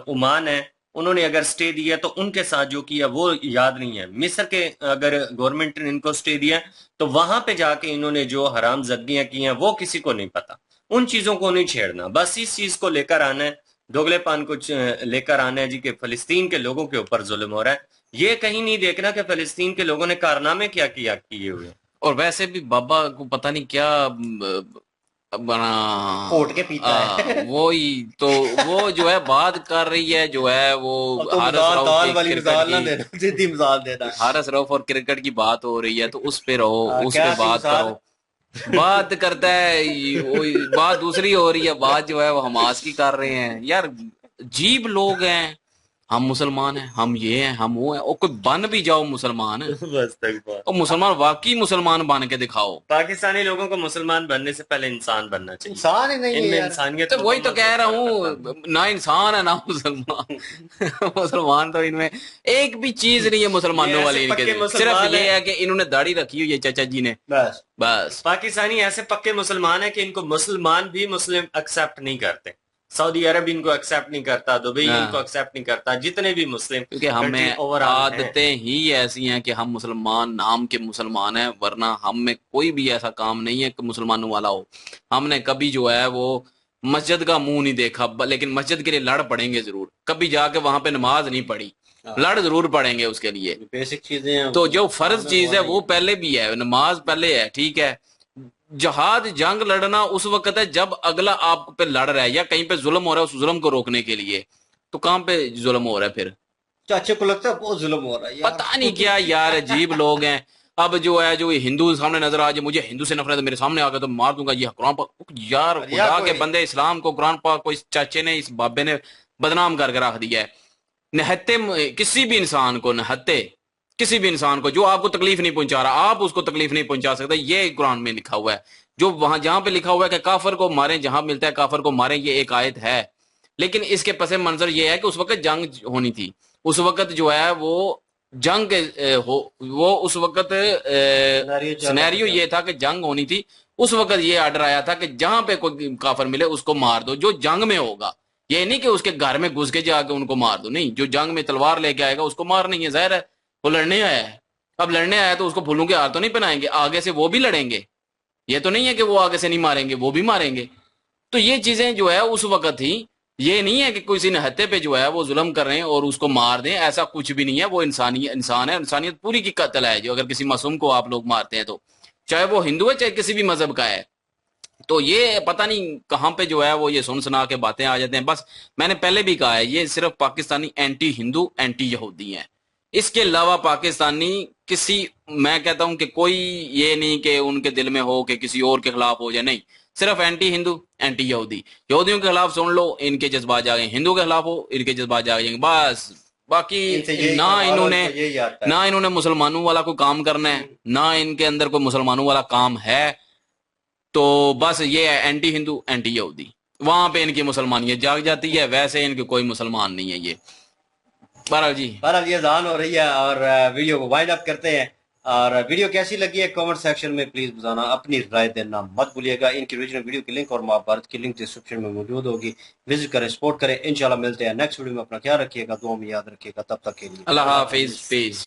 ओमान है उन्होंने अगर स्टे दिया तो उनके साथ जो किया वो याद नहीं है। मिस्र के अगर गवर्नमेंट ने इनको स्टे दिया तो वहां पे जाके इन्होंने जो हराम जद्दियां की हैं वो किसी को नहीं पता। उन चीजों को नहीं छेड़ना, बस इस चीज को लेकर आना है, दोगलेपन को लेकर आना है जी कि फलस्तीन के लोगों के ऊपर जुल्म हो रहा है। ये कहीं नहीं देखना कि फलस्तीन के लोगों ने कारनामे क्या किया किए हुए। और वैसे भी बाबा को पता नहीं क्या बना कोट के पीता है। वो ही तो वो जो है बात कर रही है जो है वो तो हारिस मजाल, रऊफ दाल की वाली क्रिकेट मिसाल ना की, देना, सीधी मिसाल देना। हारिस रऊफ और क्रिकेट की बात हो रही है तो उस पे रहो, उस क्या पे थी बात मिसाल? करो। बात करता है बात दूसरी हो रही है, बात जो है वो हमास की कर रहे हैं यार। अजीब लोग हैं। हम मुसलमान हैं, हम ये हैं, हम वो हैं, और कोई बन भी जाओ मुसलमान, बस तक बात। और मुसलमान वाकई मुसलमान बन के दिखाओ। पाकिस्तानी लोगों को मुसलमान बनने से पहले इंसान बनना चाहिए। इंसान ही नहीं है इनमें यार। इंसानियत तो को वही तो मुकम्मल कह रहा तौर पर करता हूँ, ना इंसान है ना मुसलमान। मुसलमान तो इनमें एक भी चीज नहीं है मुसलमानों ये वाली ऐसे इनके, पक्के सिर्फ मुसलमान ये हैं। है कि इन्होंने दाढ़ी रखी हुई है चाचा जी ने, बस बस। पाकिस्तानी ऐसे पक्के मुसलमान है कि इनको मुसलमान भी मुस्लिम एक्सेप्ट नहीं करते। सऊदी अरब इनको एक्सेप्ट नहीं करता, दुबई इनको हाँ, एक्सेप्ट नहीं करता, जितने भी मुस्लिम क्योंकि कंट्री हमें ओवरऑल हैं। आदतें ही ऐसी हैं कि हम मुसलमान नाम के मुसलमान हैं, वरना हम में कोई भी ऐसा काम नहीं है कि मुसलमानों वाला हो। हमने कभी जो है वो मस्जिद का मुंह नहीं देखा, लेकिन मस्जिद के लिए लड़ पड़ेंगे जरूर। कभी जाके वहां पे नमाज नहीं पढ़ी, लड़ जरूर पड़ेंगे उसके लिए। बेसिक चीजें हैं, तो जो फर्ज हमें चीज है नहीं वो पहले भी है, नमाज पहले है, ठीक है। जहाद जंग लड़ना उस वक्त है जब अगला आप पे लड़ रहा है या कहीं पे जुल्म हो रहा है, उस जुल्म को रोकने के लिए। तो कहां पे जुल्म हो रहा है फिर? चाचे को लगता है बहुत जुल्म हो रहा है यार। पता नहीं क्या यार, अजीब लोग हैं। अब जो है जो ये हिंदू सामने नजर आ जाए, मुझे हिंदू से नफरत है, मेरे सामने आ गया तो मार दूंगा, ये कुरान पाक। यार खुदा के बंदे, इस्लाम को, कुरान पाक को इस चाचे ने, इस बाबे ने बदनाम करके रख दिया है। निहत्ते किसी भी इंसान को, निहत्ते किसी भी इंसान को जो आपको तकलीफ नहीं पहुंचा रहा, आप उसको तकलीफ नहीं पहुंचा सकते। ये कुरान में लिखा हुआ है। जो वहां जहां पे लिखा हुआ है कि काफर को मारें, जहां मिलता है काफर को मारें, ये एक आयत है। लेकिन इसके पसे मंजर ये है कि उस वक्त जंग होनी थी। उस वक्त जो है वो जंग वो उस वक्त सिनेरियो ये था कि जंग होनी थी। उस वक्त ये आर्डर आया था कि जहां पे कोई काफर मिले उसको मार दो, जो जंग में होगा। ये नहीं कि उसके घर में घुस के जाके उनको मार दो, नहीं, जो जंग में तलवार लेके आएगा उसको मार नहीं है, जाहिर है वो लड़ने आया है। अब लड़ने आया तो उसको फूलों के हार तो नहीं पहनाएंगे, आगे से वो भी लड़ेंगे। ये तो नहीं है कि वो आगे से नहीं मारेंगे, वो भी मारेंगे। तो ये चीजें जो है उस वक्त थी। ये नहीं है कि किसी निहत्ते पे जो है वो जुल्म कर रहे हैं और उसको मार दें, ऐसा कुछ भी नहीं है। वो इंसान है, इंसानियत पूरी की कत्ल है जो अगर किसी मासूम को आप लोग मारते हैं तो, चाहे वो हिंदू है चाहे किसी भी मजहब का है। तो ये पता नहीं कहां पे जो है वो ये सुन सुना के बातें आ जाते हैं। बस मैंने पहले भी कहा है, ये सिर्फ पाकिस्तानी एंटी हिंदू एंटी यहूदी हैं। इसके अलावा पाकिस्तानी किसी, मैं कहता हूं कि कोई ये नहीं कि उनके दिल में हो कि किसी और के खिलाफ हो जाए, नहीं, सिर्फ एंटी हिंदू एंटी यहूदी। यहूदियों के खिलाफ सुन लो, इनके जज्बात जागे, हिंदू के खिलाफ हो, इनके जज्बात जागेंगे, बस। बाकी ना इन्होंने मुसलमानों वाला कोई काम करना है, ना इनके अंदर कोई मुसलमानों वाला काम है। तो बस ये है एंटी हिंदू एंटी यहूदी। वहां पे इनकी मुसलमानियत जाग जाती है, वैसे इनके कोई मुसलमान नहीं है ये। बहरहाल ये अजान हो रही है और वीडियो को वाइंड अप करते हैं। और वीडियो कैसी लगी है कमेंट सेक्शन में प्लीज बताना, अपनी राय देना मत भूलिएगा। इनकी ओरिजिनल वीडियो की लिंक और महाभारत की लिंक डिस्क्रिप्शन में मौजूद होगी, विजिट करें, सपोर्ट करें। इंशाल्लाह मिलते हैं नेक्स्ट वीडियो में। अपना ख्याल रखिएगा, दुआ में याद रखिएगा। तब तक के लिए अल्लाह हाफिज।